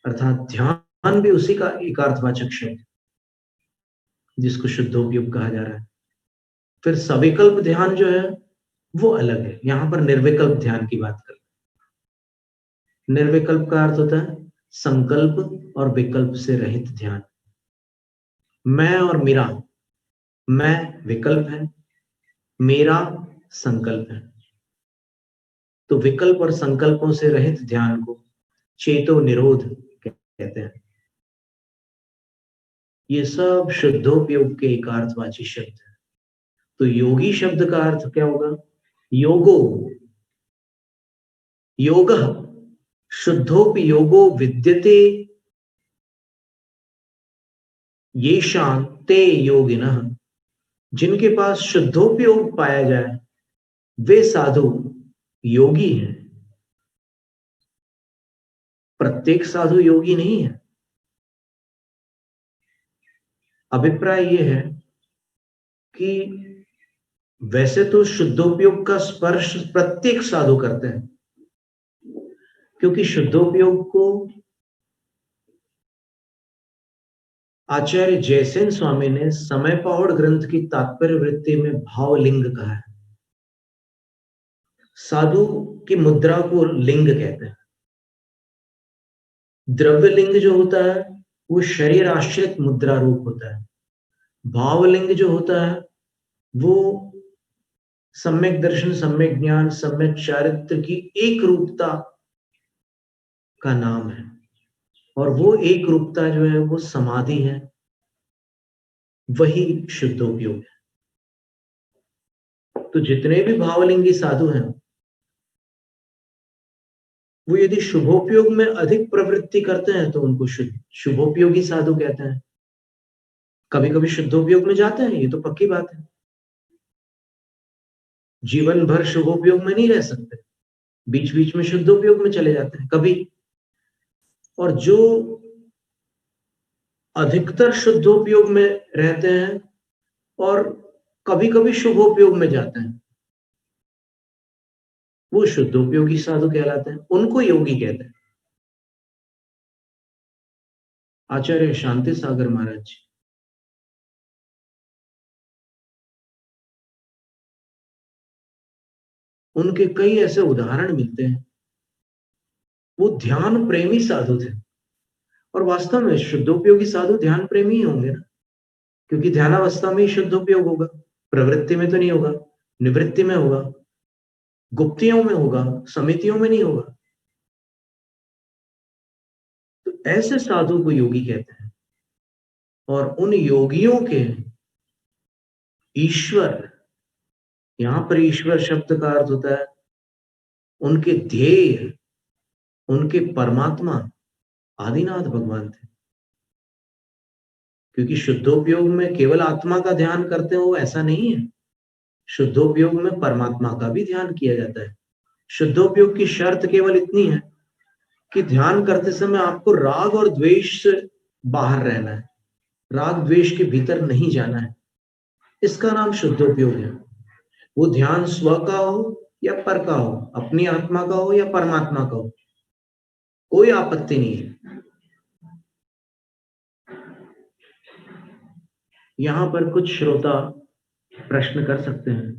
अर्थात ध्यान भी उसी का एकार्थवाचक शब्द जिसको शुद्धोपयोग कहा जा रहा है। फिर सविकल्प ध्यान जो है वो अलग है, यहां पर निर्विकल्प ध्यान की बात कर। निर्विकल्प का अर्थ होता है संकल्प और विकल्प से रहित ध्यान। मैं और मेरा, मैं विकल्प है, मेरा संकल्प है। तो विकल्प और संकल्पों से रहित ध्यान को चेतो निरोध कहते हैं। ये सब शुद्धोपयोग के एकार्थवाची शब्द है। तो योगी शब्द का अर्थ क्या होगा, योगो, योग शुद्धोपयोगो विद्यते येषां ते योगिनः, जिनके पास शुद्धोपयोग पाया जाए वे साधु योगी हैं। प्रत्येक साधु योगी नहीं है। अभिप्राय यह है कि वैसे तो शुद्धोपयोग का स्पर्श प्रत्येक साधु करते हैं, क्योंकि शुद्धोपयोग को आचार्य जयसेन स्वामी ने समय पौड़ ग्रंथ की तात्पर्य वृत्ति में भावलिंग कहा है। साधु की मुद्रा को लिंग कहते हैं। द्रव्यलिंग जो होता है वो शरीर आश्रित मुद्रा रूप होता है। भावलिंग जो होता है वो सम्यक दर्शन, सम्यक ज्ञान, सम्यक चारित्र की एक रूपता का नाम है, और वो एक रूपता जो है वो समाधि है, वही शुद्धोपयोग है। तो जितने भी भावलिंगी साधु हैं वो यदि शुभोपयोग में अधिक प्रवृत्ति करते हैं तो उनको शुभोपयोगी साधु कहते हैं। कभी कभी शुद्धोपयोग में जाते हैं, ये तो पक्की बात है। जीवन भर शुभोपयोग में नहीं रह सकते, बीच बीच में शुद्धोपयोग में चले जाते हैं कभी। और जो अधिकतर शुद्धोपयोग में रहते हैं और कभी कभी शुभोपयोग में जाते हैं, वो शुद्धोपयोगी साधु कहलाते हैं, उनको योगी कहते हैं। आचार्य शांति सागर महाराज जी, उनके कई ऐसे उदाहरण मिलते हैं। वो ध्यान प्रेमी साधु थे, और वास्तव में शुद्धोपयोगी साधु ध्यान प्रेमी ही होंगे ना, क्योंकि ध्यानावस्था में ही शुद्धोपयोग होगा, प्रवृत्ति में तो नहीं होगा, निवृत्ति में होगा, गुप्तियों में होगा, समितियों में नहीं होगा। तो ऐसे साधु को योगी कहते हैं। और उन योगियों के ईश्वर, यहां पर ईश्वर शब्द का अर्थ होता है उनके ध्येय, उनके परमात्मा आदिनाथ भगवान थे। क्योंकि शुद्धोपयोग में केवल आत्मा का ध्यान करते हो ऐसा नहीं है, शुद्धोपयोग में परमात्मा का भी ध्यान किया जाता है। शुद्धोपयोग की शर्त केवल इतनी है कि ध्यान करते समय आपको राग और द्वेष से बाहर रहना है, राग द्वेष के भीतर नहीं जाना है, इसका नाम शुद्धोपयोग है। वो ध्यान स्व का हो या पर का हो, अपनी आत्मा का हो या परमात्मा का हो, कोई आपत्ति नहीं है। यहां पर कुछ श्रोता प्रश्न कर सकते हैं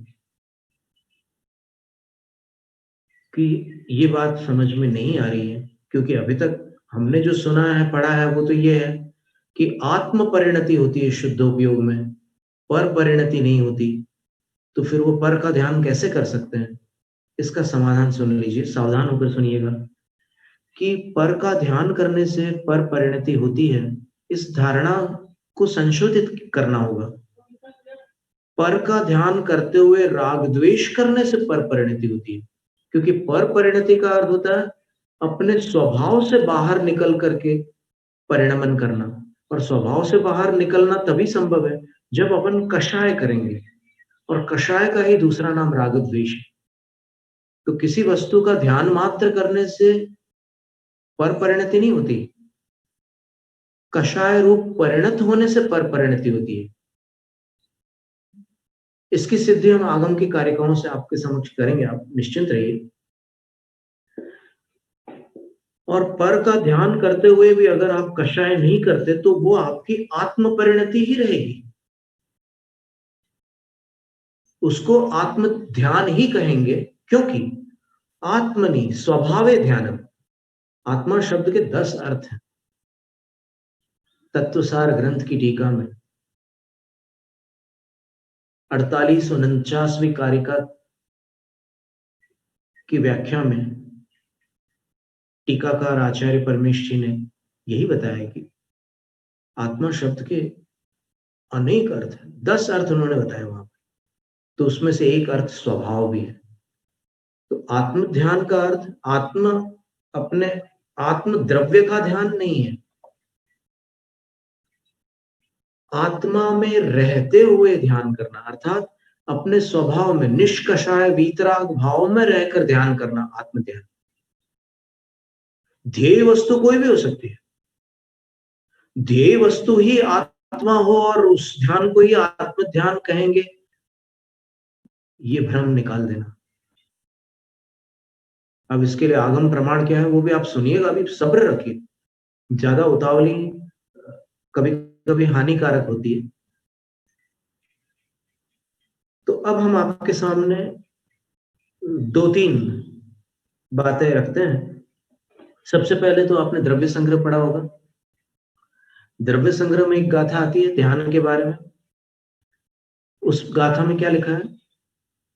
कि ये बात समझ में नहीं आ रही है, क्योंकि अभी तक हमने जो सुना है, पढ़ा है, वो तो ये है कि आत्म परिणति होती है शुद्धोपयोग में, पर परिणति नहीं होती। तो फिर वो पर का ध्यान कैसे कर सकते हैं? इसका समाधान सुन लीजिए, सावधान होकर सुनिएगा कि पर का ध्यान करने से पर परिणति होती है, इस धारणा को संशोधित करना होगा। पर का ध्यान करते हुए राग द्वेष करने से पर परिणति होती है, क्योंकि पर परिणति का अर्थ होता है अपने स्वभाव से बाहर निकल करके परिणमन करना, और स्वभाव से बाहर निकलना तभी संभव है जब अपन कषाय करेंगे, और कषाय का ही दूसरा नाम राग द्वेष है। तो किसी वस्तु का ध्यान मात्र करने से पर परिणति नहीं होती, कषाय रूप परिणत होने से पर परिणति होती है। इसकी सिद्धि हम आगम के कार्यक्रमों से आपके समक्ष करेंगे, आप निश्चिंत रहिए। और पर का ध्यान करते हुए भी अगर आप कषाय नहीं करते तो वो आपकी आत्म परिणति ही रहेगी, उसको आत्म ध्यान ही कहेंगे, क्योंकि आत्मनि स्वभावे ध्यानम, आत्मा शब्द के 10 अर्थ हैं। तत्वसार ग्रंथ की टीका में 4849वीं कारिका की व्याख्या में टीकाकार आचार्य परमेश जी ने यही बताया कि आत्मा शब्द के अनेक अर्थ हैं, 10 अर्थ उन्होंने बताया वहां पर, तो उसमें से एक अर्थ स्वभाव भी है। तो आत्म ध्यान का अर्थ आत्मा, अपने आत्म द्रव्य का ध्यान नहीं है, आत्मा में रहते हुए ध्यान करना, अर्थात अपने स्वभाव में निष्कषाय वीतराग भाव में रहकर ध्यान करना, आत्म ध्यान। ध्येय वस्तु कोई भी हो सकती है, ध्येय वस्तु ही आत्मा हो और उस ध्यान को ही आत्म ध्येय कहेंगे, ये भ्रम निकाल देना। अब इसके लिए आगम प्रमाण क्या है वो भी आप सुनिएगा, अभी सब्र रखिए, ज्यादा उतावली कभी कभी हानिकारक होती है। तो अब हम आपके सामने 2-3 बातें रखते हैं। सबसे पहले तो आपने द्रव्य संग्रह पढ़ा होगा। द्रव्य संग्रह में एक गाथा आती है ध्यान के बारे में। उस गाथा में क्या लिखा है?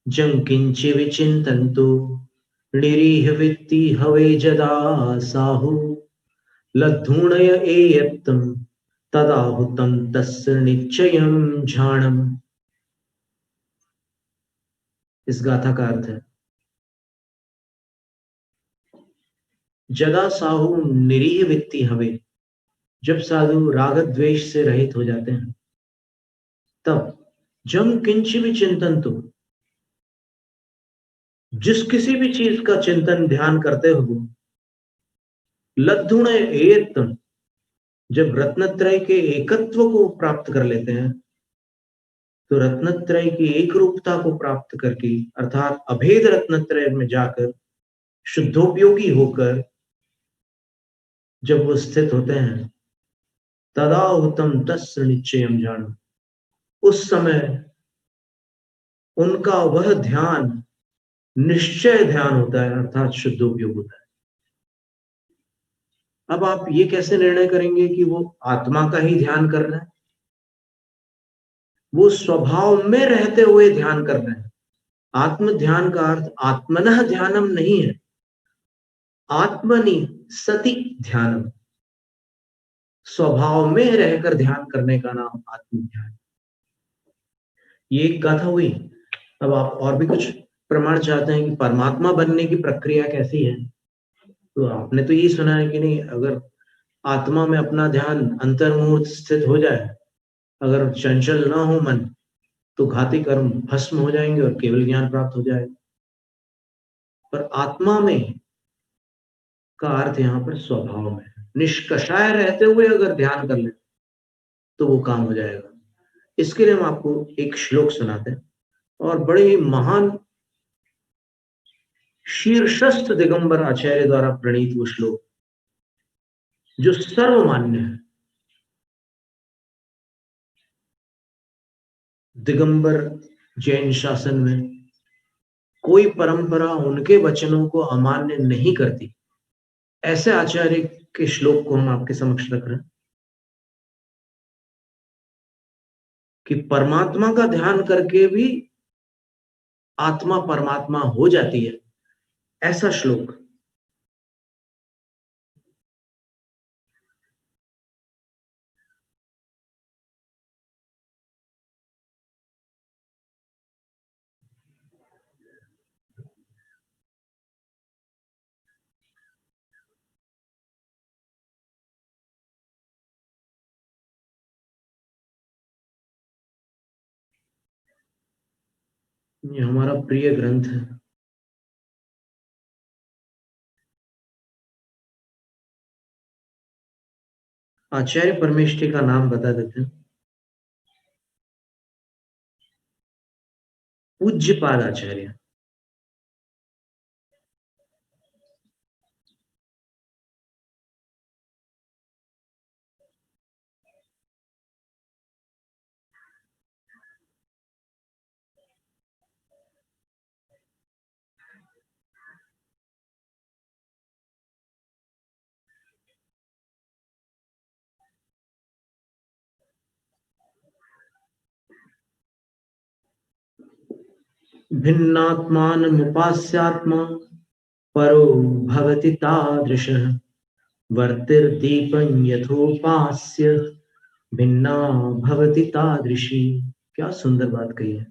जं किंचि विचिन्तन्तु निरीह वित्ति हवे जदा साहु लद्धूणय एयत्तं तदाहुतं तस्य निश्चयं झाणम। इस गाथा का अर्थ है, जदा साहु निरीह वित्ति हवे, जब साधु राग द्वेष से रहित हो जाते हैं, तब जम किंच भी चिंतन, तो जिस किसी भी चीज का चिंतन ध्यान करते हो, लद्धुण जब रत्नत्रय के एकत्व को प्राप्त कर लेते हैं, तो रत्नत्रय की एक रूपता को प्राप्त करके अर्थात अभेद रत्नत्रय में जाकर शुद्धोपयोगी होकर जब वो स्थित होते हैं, तदा उत्तम तस्य निश्चयम जान, उस समय उनका वह ध्यान निश्चय ध्यान होता है, अर्थात शुद्धोपयोग होता है। अब आप ये कैसे निर्णय करेंगे कि वो आत्मा का ही ध्यान कर रहे हैं? वो स्वभाव में रहते हुए ध्यान कर रहे हैं। आत्म ध्यान का अर्थ आत्मनः ध्यानम नहीं है, आत्मनि सति ध्यानम, स्वभाव में रहकर ध्यान करने का नाम आत्म ध्यान। ये एक गाथा हुई। अब आप और भी कुछ प्रमाण चाहते हैं कि परमात्मा बनने की प्रक्रिया कैसी है, तो आपने तो यही सुना है कि नहीं, अगर आत्मा में अपना ध्यान अंतर्मुहूर्त स्थित हो जाए, अगर चंचल ना हो मन, तो घाती कर्म भस्म हो जाएंगे और केवल ज्ञान प्राप्त हो जाएगा। पर आत्मा में का अर्थ यहाँ पर स्वभाव में है। निष्कषाय रहते हुए अगर ध्यान कर ले तो वो काम हो जाएगा। इसके लिए हम आपको एक श्लोक सुनाते हैं, और बड़े ही महान शीर्षस्थ दिगंबर आचार्य द्वारा प्रणीत वो श्लोक जो सर्वमान्य है। दिगंबर जैन शासन में कोई परंपरा उनके वचनों को अमान्य नहीं करती। ऐसे आचार्य के श्लोक को हम आपके समक्ष रख रहे हैं कि परमात्मा का ध्यान करके भी आत्मा परमात्मा हो जाती है, ऐसा श्लोक। ये हमारा प्रिय ग्रंथ है। आचार्य परमेष्ठी का नाम बता देते हैं। पूज्यपाद आचार्य। भिन्नात्मानमुपास्यात्मा परो भवति तादृशः, वर्तिर्दीपं यथोपास्य भिन्ना भवति तादृशी। क्या सुंदर बात कही है।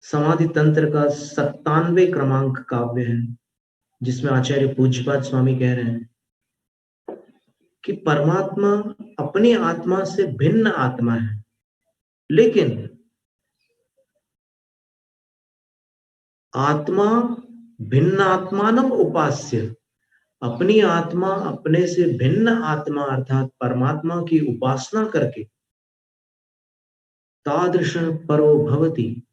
समाधि तंत्र का 97वें क्रमांक काव्य है, जिसमें आचार्य पूज्यपाद स्वामी कह रहे हैं कि परमात्मा अपनी आत्मा से भिन्न आत्मा है, लेकिन आत्मा भिन्न आत्मानम उपास्य, अपनी आत्मा अपने से भिन्न आत्मा अर्थात परमात्मा की उपासना करके तादृश परो भवति,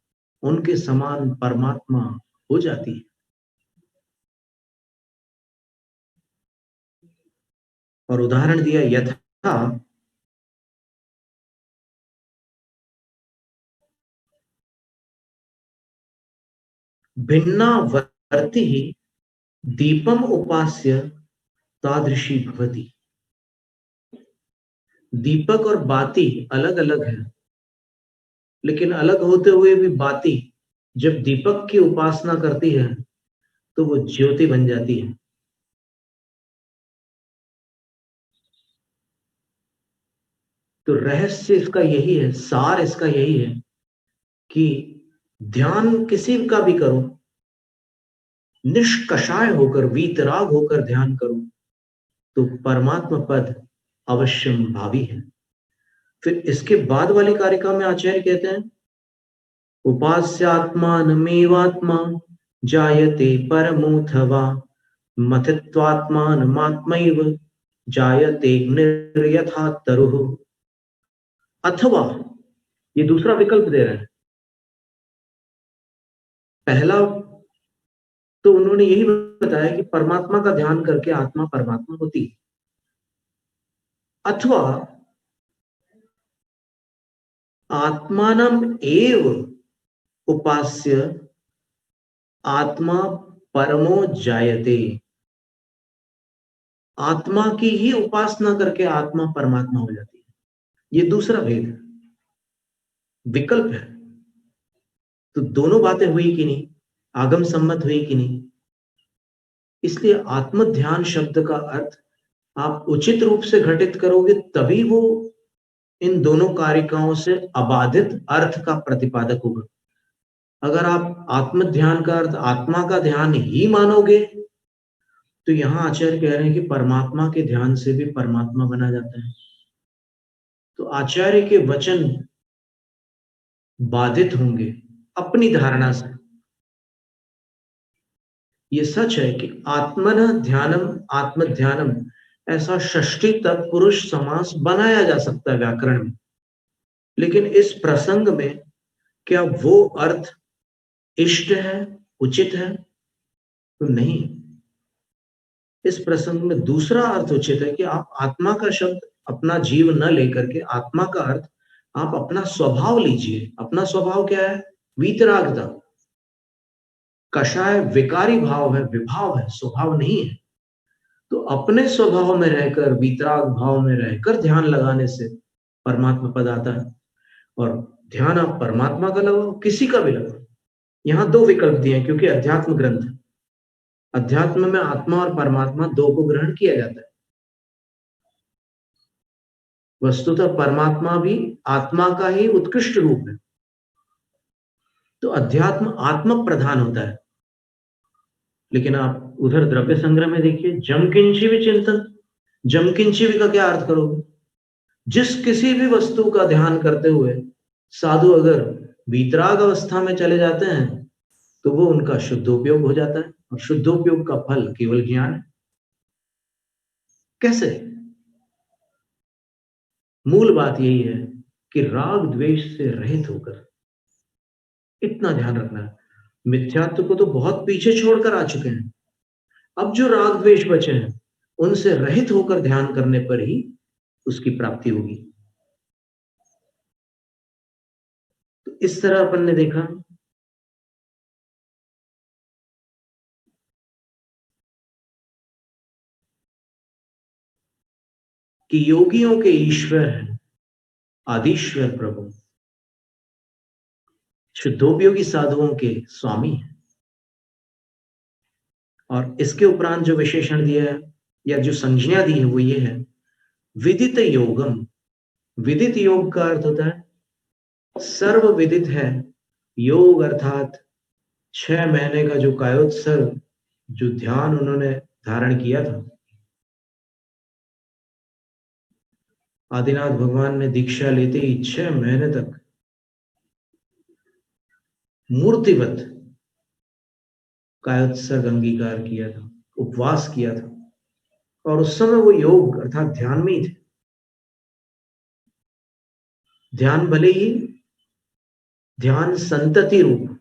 उनके समान परमात्मा हो जाती है। और उदाहरण दिया यथा भिन्ना वर्ति दीपम उपास्य तादृशी भवति। दीपक और बाती अलग अलग है, लेकिन अलग होते हुए भी बाती जब दीपक की उपासना करती है तो वो ज्योति बन जाती है। तो रहस्य इसका यही है, सार इसका यही है कि ध्यान किसी का भी करो, निष्कषाय होकर वीतराग होकर ध्यान करो, तो परमात्मा पद अवश्यम भावी है। फिर इसके बाद वाली कारिका में आचार्य कहते हैं उपास्यात्मानमेवात्मा जायते परमोऽथवा मथित्वात्मानमात्मैव जायते निर्यथा तरुः। अथवा ये दूसरा विकल्प दे रहे हैं। पहला तो उन्होंने यही बताया कि परमात्मा का ध्यान करके आत्मा परमात्मा होती है, अथवा आत्मानम एव उपास्य आत्मा परमो जायते, आत्मा की ही उपासना करके आत्मा परमात्मा हो जाती है। ये दूसरा भेद है, विकल्प है। तो दोनों बातें हुई कि नहीं, आगम सम्मत हुई कि नहीं। इसलिए आत्म ध्यान शब्द का अर्थ आप उचित रूप से घटित करोगे तभी वो इन दोनों कारिकाओं से अबाधित अर्थ का प्रतिपादक होगा। अगर आप आत्म ध्यान का अर्थ आत्मा का ध्यान ही मानोगे तो यहां आचार्य कह रहे हैं कि परमात्मा के ध्यान से भी परमात्मा बना जाता है। तो आचार्य के वचन बाधित होंगे अपनी धारणा से। ये सच है कि आत्मन ध्यानम आत्म ध्यानम ऐसा षष्ठी तत्पुरुष समास बनाया जा सकता है व्याकरण में, लेकिन इस प्रसंग में क्या वो अर्थ इष्ट है, उचित है? तो नहीं। इस प्रसंग में दूसरा अर्थ उचित है कि आप आत्मा का शब्द अपना जीव न लेकर के आत्मा का अर्थ आप अपना स्वभाव लीजिए। अपना स्वभाव क्या है? वीतरागता। कषाय विकारी भाव है, विभाव है, स्वभाव नहीं है। तो अपने स्वभाव में रहकर, वीतराग भाव में रहकर ध्यान लगाने से परमात्मा पद आता है। और ध्यान आप परमात्मा का लगाओ, किसी का भी लगाओ। यहां दो विकल्प दिए हैं क्योंकि अध्यात्म ग्रंथ है। अध्यात्म में आत्मा और परमात्मा दो को ग्रहण किया जाता है। वस्तुतः परमात्मा भी आत्मा का ही उत्कृष्ट रूप है। तो अध्यात्म आत्म प्रधान होता है। लेकिन आप उधर द्रव्य संग्रह में देखिए, जमकिंची भी चिंतन, जमकिंची भी का क्या अर्थ करोगे? जिस किसी भी वस्तु का ध्यान करते हुए साधु अगर वीतराग अवस्था में चले जाते हैं तो वो उनका शुद्धोपयोग हो जाता है, और शुद्धोपयोग का फल केवल ज्ञान है। कैसे? मूल बात यही है कि राग द्वेष से रहित होकर, इतना ध्यान रखना है। मिथ्यात्व को तो बहुत पीछे छोड़कर आ चुके हैं। अब जो राग द्वेष बचे हैं उनसे रहित होकर ध्यान करने पर ही उसकी प्राप्ति होगी। तो इस तरह अपन ने देखा कि योगियों के ईश्वर है आदिश्वर प्रभु, शुद्धोपयोगी साधुओं के स्वामी है। और इसके उपरांत जो विशेषण दिया है या जो संज्ञा दी है वो ये है, विदित योगम। विदित योग का अर्थ होता है सर्व विदित है। योग अर्थात 6 महीने का जो कायोत्सर्ग, जो ध्यान उन्होंने धारण किया था। आदिनाथ भगवान ने दीक्षा लेते ही 6 महीने तक मूर्तिवत कायोत्सर्ग अंगीकार किया था, उपवास किया था। और उस समय वो योग अर्थात ध्यान में ही थे। ध्यान भले ही ध्यान संतति रूप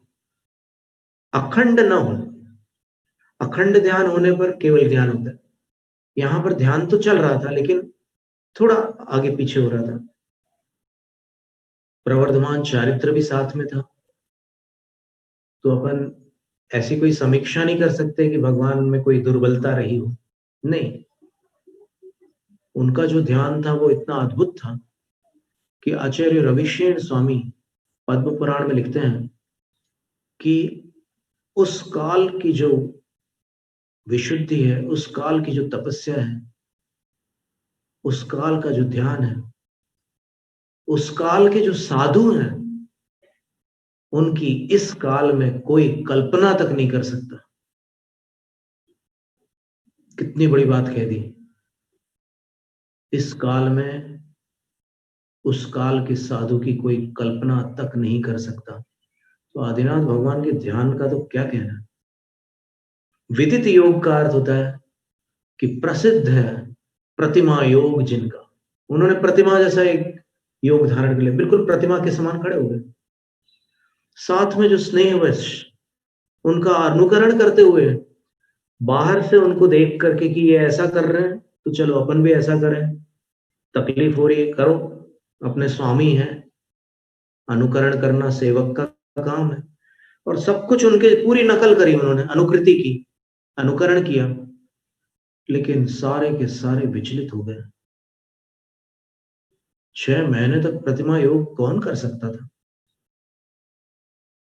अखंड न हो, अखंड ध्यान होने पर केवल ज्ञान होता है। यहां पर ध्यान तो चल रहा था लेकिन थोड़ा आगे पीछे हो रहा था। प्रवर्धमान चारित्र भी साथ में था। तो अपन ऐसी कोई समीक्षा नहीं कर सकते कि भगवान में कोई दुर्बलता रही हो, नहीं। उनका जो ध्यान था वो इतना अद्भुत था कि आचार्य रविशेन स्वामी पद्म पुराण में लिखते हैं कि उस काल की जो विशुद्धि है, उस काल की जो तपस्या है, उस काल का जो ध्यान है, उस काल के जो साधु हैं, उनकी इस काल में कोई कल्पना तक नहीं कर सकता। कितनी बड़ी बात कह दी। इस काल में उस काल के साधु की कोई कल्पना तक नहीं कर सकता। तो आदिनाथ भगवान के ध्यान का तो क्या कहना। विदित योग का अर्थ होता है कि प्रसिद्ध है प्रतिमा योग जिनका। उन्होंने प्रतिमा जैसा एक योग धारण के लिए, बिल्कुल प्रतिमा के समान खड़े हो गए। साथ में जो स्नेहवश उनका अनुकरण करते हुए, बाहर से उनको देख करके कि ये ऐसा कर रहे हैं तो चलो अपन भी ऐसा करें, तकलीफ हो रही है करो, अपने स्वामी हैं, अनुकरण करना सेवक का काम है। और सब कुछ उनके पूरी नकल करी उन्होंने, अनुकृति की, अनुकरण किया, लेकिन सारे के सारे विचलित हो गए। 6 महीने तक प्रतिमा योग कौन कर सकता था?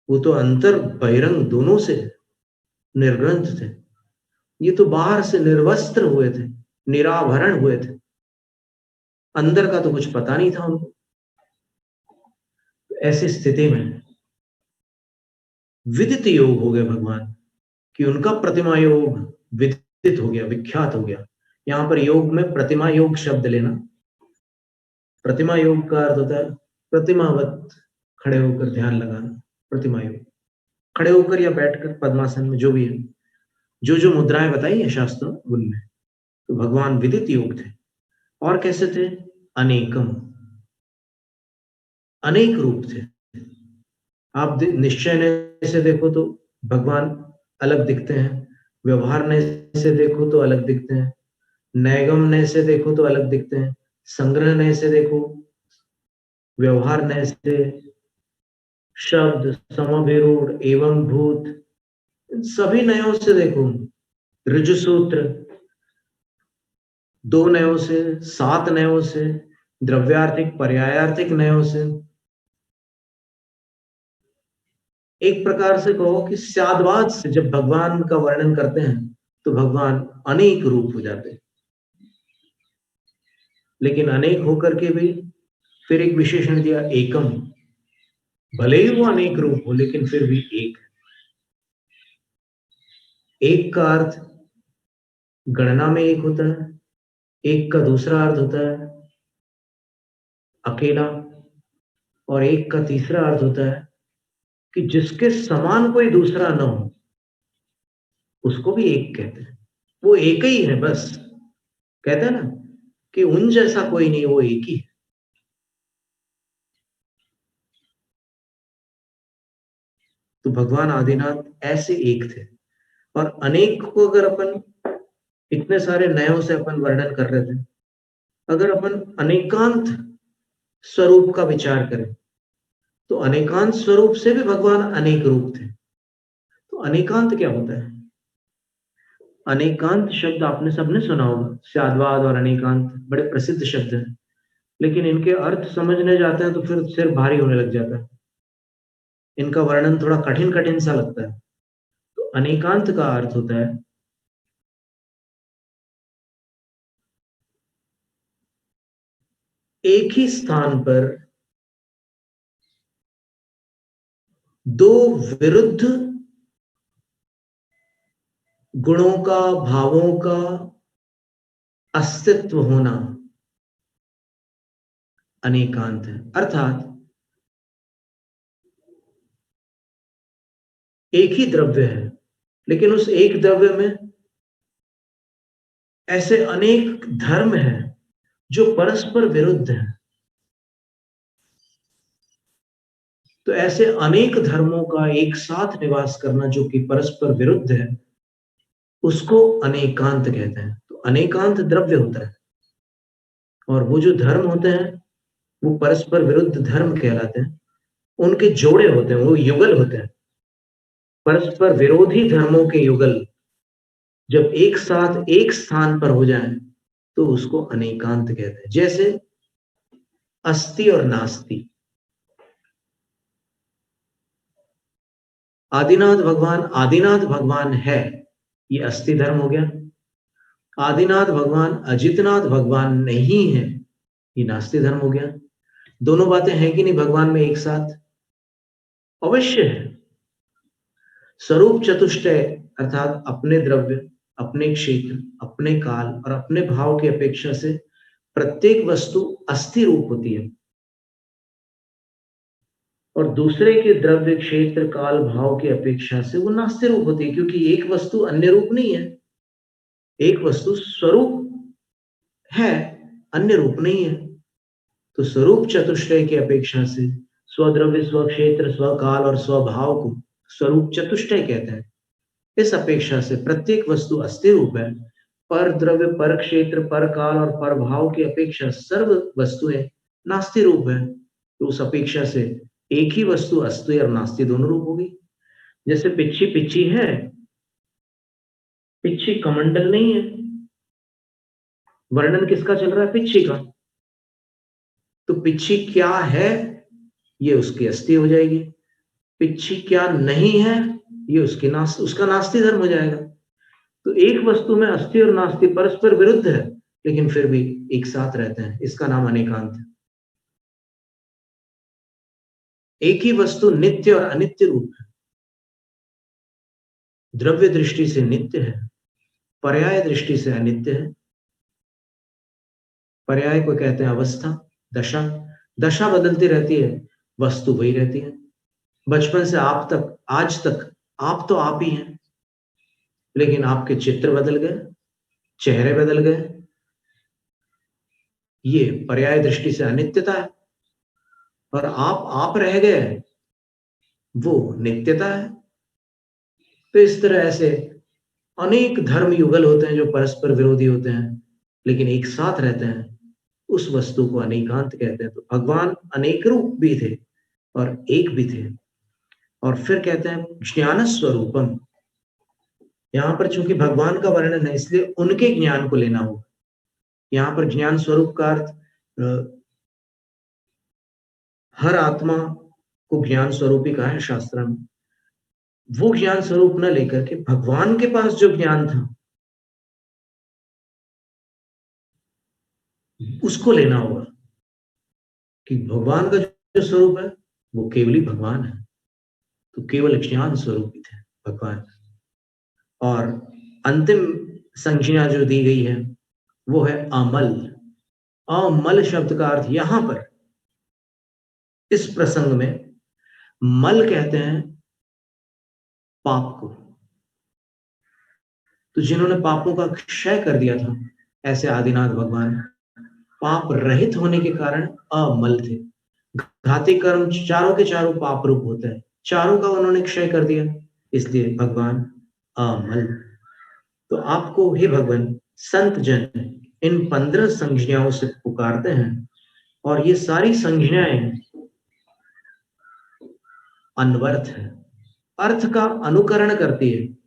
वो तो अंतर बहिरंग दोनों से निर्ग्रंथ थे, ये तो बाहर से निर्वस्त्र हुए थे, निराभरण हुए थे, अंदर का तो कुछ पता नहीं था उनको। ऐसी स्थिति में विदित योग हो गए भगवान, कि उनका प्रतिमा योग विदित हो गया, विख्यात हो गया। यहां पर योग में प्रतिमा योग शब्द लेना, प्रतिमा योग का अर्थ होता है प्रतिमावत खड़े होकर ध्यान लगाना, प्रतिमा योग। खड़े होकर या बैठकर पद्मासन में, जो भी है, जो जो मुद्राएं बताई है शास्त्रों उनमें, तो भगवान विदित योग थे। और कैसे थे? अनेकम, अनेक रूप थे। आप निश्चय ने से देखो तो भगवान अलग दिखते हैं, व्यवहार ने से देखो तो अलग दिखते हैं, नैगम ने से देखो तो अलग दिखते हैं, संग्रह ने से देखो, व्यवहार ने से, शब्द, समभिरूढ़, एवं भूत, इन सभी नयों से देखो, ऋजु सूत्र 2 नयों से, 7 नयों से, द्रव्यार्थिक पर्यायार्थिक नयों से, एक प्रकार से कहो कि स्याद्वाद से जब भगवान का वर्णन करते हैं तो भगवान अनेक रूप हो जाते हैं। लेकिन अनेक होकर के भी फिर एक विशेषण दिया, एकम, भले ही वो अनेक रूप हो लेकिन फिर भी एक। एक का अर्थ गणना में एक होता है, एक का दूसरा अर्थ होता है अकेला, और एक का तीसरा अर्थ होता है कि जिसके समान कोई दूसरा न हो, उसको भी एक कहते हैं। वो एक ही है बस, कहते हैं ना कि उन जैसा कोई नहीं, वो एक ही है। तो भगवान आदिनाथ ऐसे एक थे। और अनेक को अगर अपन इतने सारे नयों से अपन वर्णन कर रहे थे, अगर अपन अनेकांत स्वरूप का विचार करें तो अनेकांत स्वरूप से भी भगवान अनेक रूप थे। तो अनेकांत क्या होता है? अनेकांत शब्द आपने सबने सुना होगा, स्याद्वाद और अनेकांत बड़े प्रसिद्ध शब्द हैं, लेकिन इनके अर्थ समझने जाते हैं तो फिर सिर भारी होने लग जाता है, इनका वर्णन थोड़ा कठिन कठिन सा लगता है। तो अनेकांत का अर्थ होता है एक ही स्थान पर दो विरुद्ध गुणों का, भावों का अस्तित्व होना अनेकांत है। अर्थात एक ही द्रव्य है, लेकिन उस एक द्रव्य में ऐसे अनेक धर्म हैं जो परस्पर विरुद्ध हैं। तो ऐसे अनेक धर्मों का एक साथ निवास करना जो कि परस्पर विरुद्ध है, उसको अनेकांत कहते हैं। तो अनेकांत द्रव्य होता है, और वो जो धर्म होते हैं वो परस्पर विरुद्ध धर्म कहलाते हैं। उनके जोड़े होते हैं, वो युगल होते हैं, परस्पर विरोधी धर्मों के युगल जब एक साथ एक स्थान पर हो जाएं तो उसको अनेकांत कहते हैं। जैसे अस्ति और नास्ति। आदिनाथ भगवान है, ये अस्ति धर्म हो गया। आदिनाथ भगवान अजितनाथ भगवान नहीं है, ये नास्ति धर्म हो गया। दोनों बातें हैं कि नहीं भगवान में एक साथ? अवश्य है। स्वरूप चतुष्टय अर्थात अपने द्रव्य, अपने क्षेत्र, अपने काल और अपने भाव की अपेक्षा से प्रत्येक वस्तु अस्थि रूप होती है, और दूसरे के द्रव्य, क्षेत्र, काल, भाव की अपेक्षा से वो नास्ति रूप होती है, क्योंकि एक वस्तु अन्य रूप नहीं है। एक वस्तु स्वरूप है, अन्य रूप नहीं है। तो स्वरूप चतुष्टय की अपेक्षा से स्वद्रव्य, स्वक्षेत्र, स्वकाल और स्वभाव को स्वरूप चतुष्टय कहते हैं। इस अपेक्षा से प्रत्येक वस्तु अस्थिर रूप है। पर द्रव्य, पर क्षेत्र, पर काल और पर भाव की अपेक्षा सर्व वस्तुएं नास्ति रूप है। तो उस अपेक्षा से एक ही वस्तु अस्थिर और नास्ति दोनों रूप होगी। जैसे पिच्छी पिच्छी है, पिच्छी कमंडल नहीं है। वर्णन किसका चल रहा है? पिच्छी का। तो पिच्छी क्या है, ये उसकी अस्थि हो जाएगी। पिच्छी क्या नहीं है, ये उसका नास्ति धर्म हो जाएगा। तो एक वस्तु में अस्थि और नास्ति परस्पर विरुद्ध है, लेकिन फिर भी एक साथ रहते हैं। इसका नाम अनेकांत है। एक ही वस्तु नित्य और अनित्य रूप है। द्रव्य दृष्टि से नित्य है, पर्याय दृष्टि से अनित्य है। पर्याय को कहते हैं अवस्था, दशा। दशा बदलती रहती है, वस्तु वही रहती है। बचपन से आप तक, आज तक आप तो आप ही हैं, लेकिन आपके चित्र बदल गए, चेहरे बदल गए। ये पर्याय दृष्टि से अनित्यता है। और आप रह गए, वो नित्यता है। तो इस तरह ऐसे अनेक धर्म युगल होते हैं जो परस्पर विरोधी होते हैं, लेकिन एक साथ रहते हैं। उस वस्तु को अनेकांत कहते हैं। तो भगवान अनेक रूप भी थे और एक भी थे। और फिर कहते हैं ज्ञान स्वरूपम। यहां पर चूंकि भगवान का वर्णन है, इसलिए उनके ज्ञान को लेना होगा। यहां पर ज्ञान स्वरूप का अर्थ हर आत्मा को ज्ञान स्वरूप ही कहा है शास्त्र में। वो ज्ञान स्वरूप न लेकर के भगवान के पास जो ज्ञान था उसको लेना होगा कि भगवान का जो स्वरूप है वो केवल ही भगवान है। तो केवल ज्ञान स्वरूप ही थे भगवान। और अंतिम संज्ञा जो दी गई है वो है अमल। अमल शब्द का अर्थ यहां पर इस प्रसंग में मल कहते हैं पाप को। तो जिन्होंने पापों का क्षय कर दिया था, ऐसे आदिनाथ भगवान पाप रहित होने के कारण अमल थे। घाती कर्म चारों के चारों पाप रूप होते हैं, चारों का उन्होंने क्षय कर दिया, इसलिए भगवान अमल। तो आपको हे भगवान संत जन इन 15 संज्ञाओं से पुकारते हैं, और ये सारी संज्ञाएं अनवर्थ है, अर्थ का अनुकरण करती है,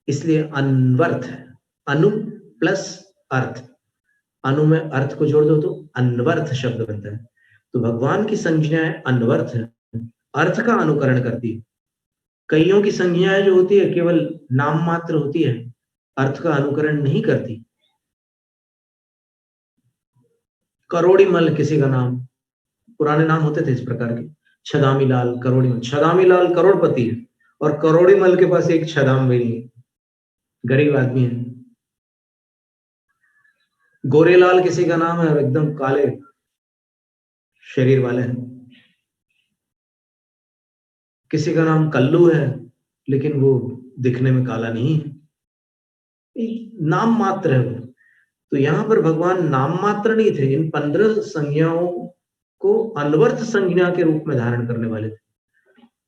इसलिए अनवर्थ है। अनु प्लस अर्थ, अनु में अर्थ को जोड़ दो तो अनवर्थ शब्द बनता है। तो भगवान की संज्ञाएं अनवर्थ है, अर्थ का अनुकरण करती है। कईयों की संज्ञाएं जो होती है केवल नाम मात्र होती है, अर्थ का अनुकरण नहीं करती। करोड़ी मल किसी का नाम, पुराने नाम होते थे इस प्रकार के, छदामी लाल, करोड़ी मल। छदामी लाल करोड़पति है और करोड़ी मल के पास एक छदाम भी नहीं है, गरीब आदमी है। गोरेलाल किसी का नाम है और एकदम काले शरीर वाले हैं। किसी का नाम कल्लू है लेकिन वो दिखने में काला नहीं है, नाम मात्र है वो। तो यहाँ पर भगवान नाम मात्र नहीं थे, इन 15 संज्ञाओं को अनवर्थ संज्ञा के रूप में धारण करने वाले थे।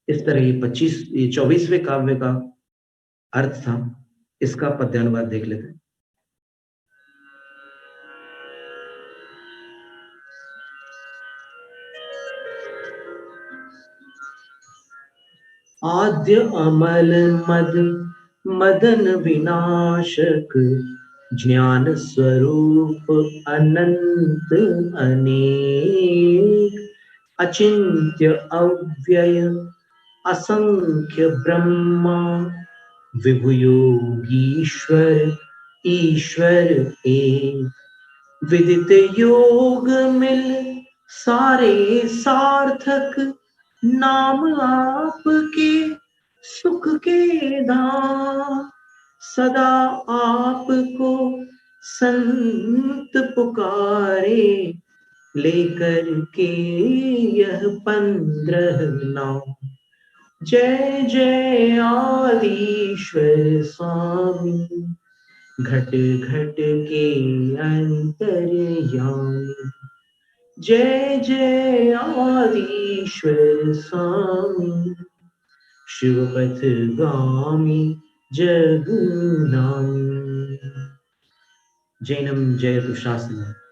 इस तरह ये 24वें काव्य का अर्थ था। इसका पद्यानुवाद देख लेते हैं। आद्य अमल मद मदन विनाशक, ज्ञान स्वरूप अनंत अनेक, अचिंत्य अव्यय असंख्य ब्रह्मा, विभु योगीश्वर ईश्वर एक, विदित योग मिल सारे सार्थक, नाम आपके सुख के धाम, सदा आपको संत पुकारे, लेकर के यह 15 नाम। जय जय आदिश्वर स्वामी, घट घट के अंतर्यामी। जय जय आदिश्वर स्वामी, शिवपथ गामी जगुनामी। जैनम जयतु शास्त्रम।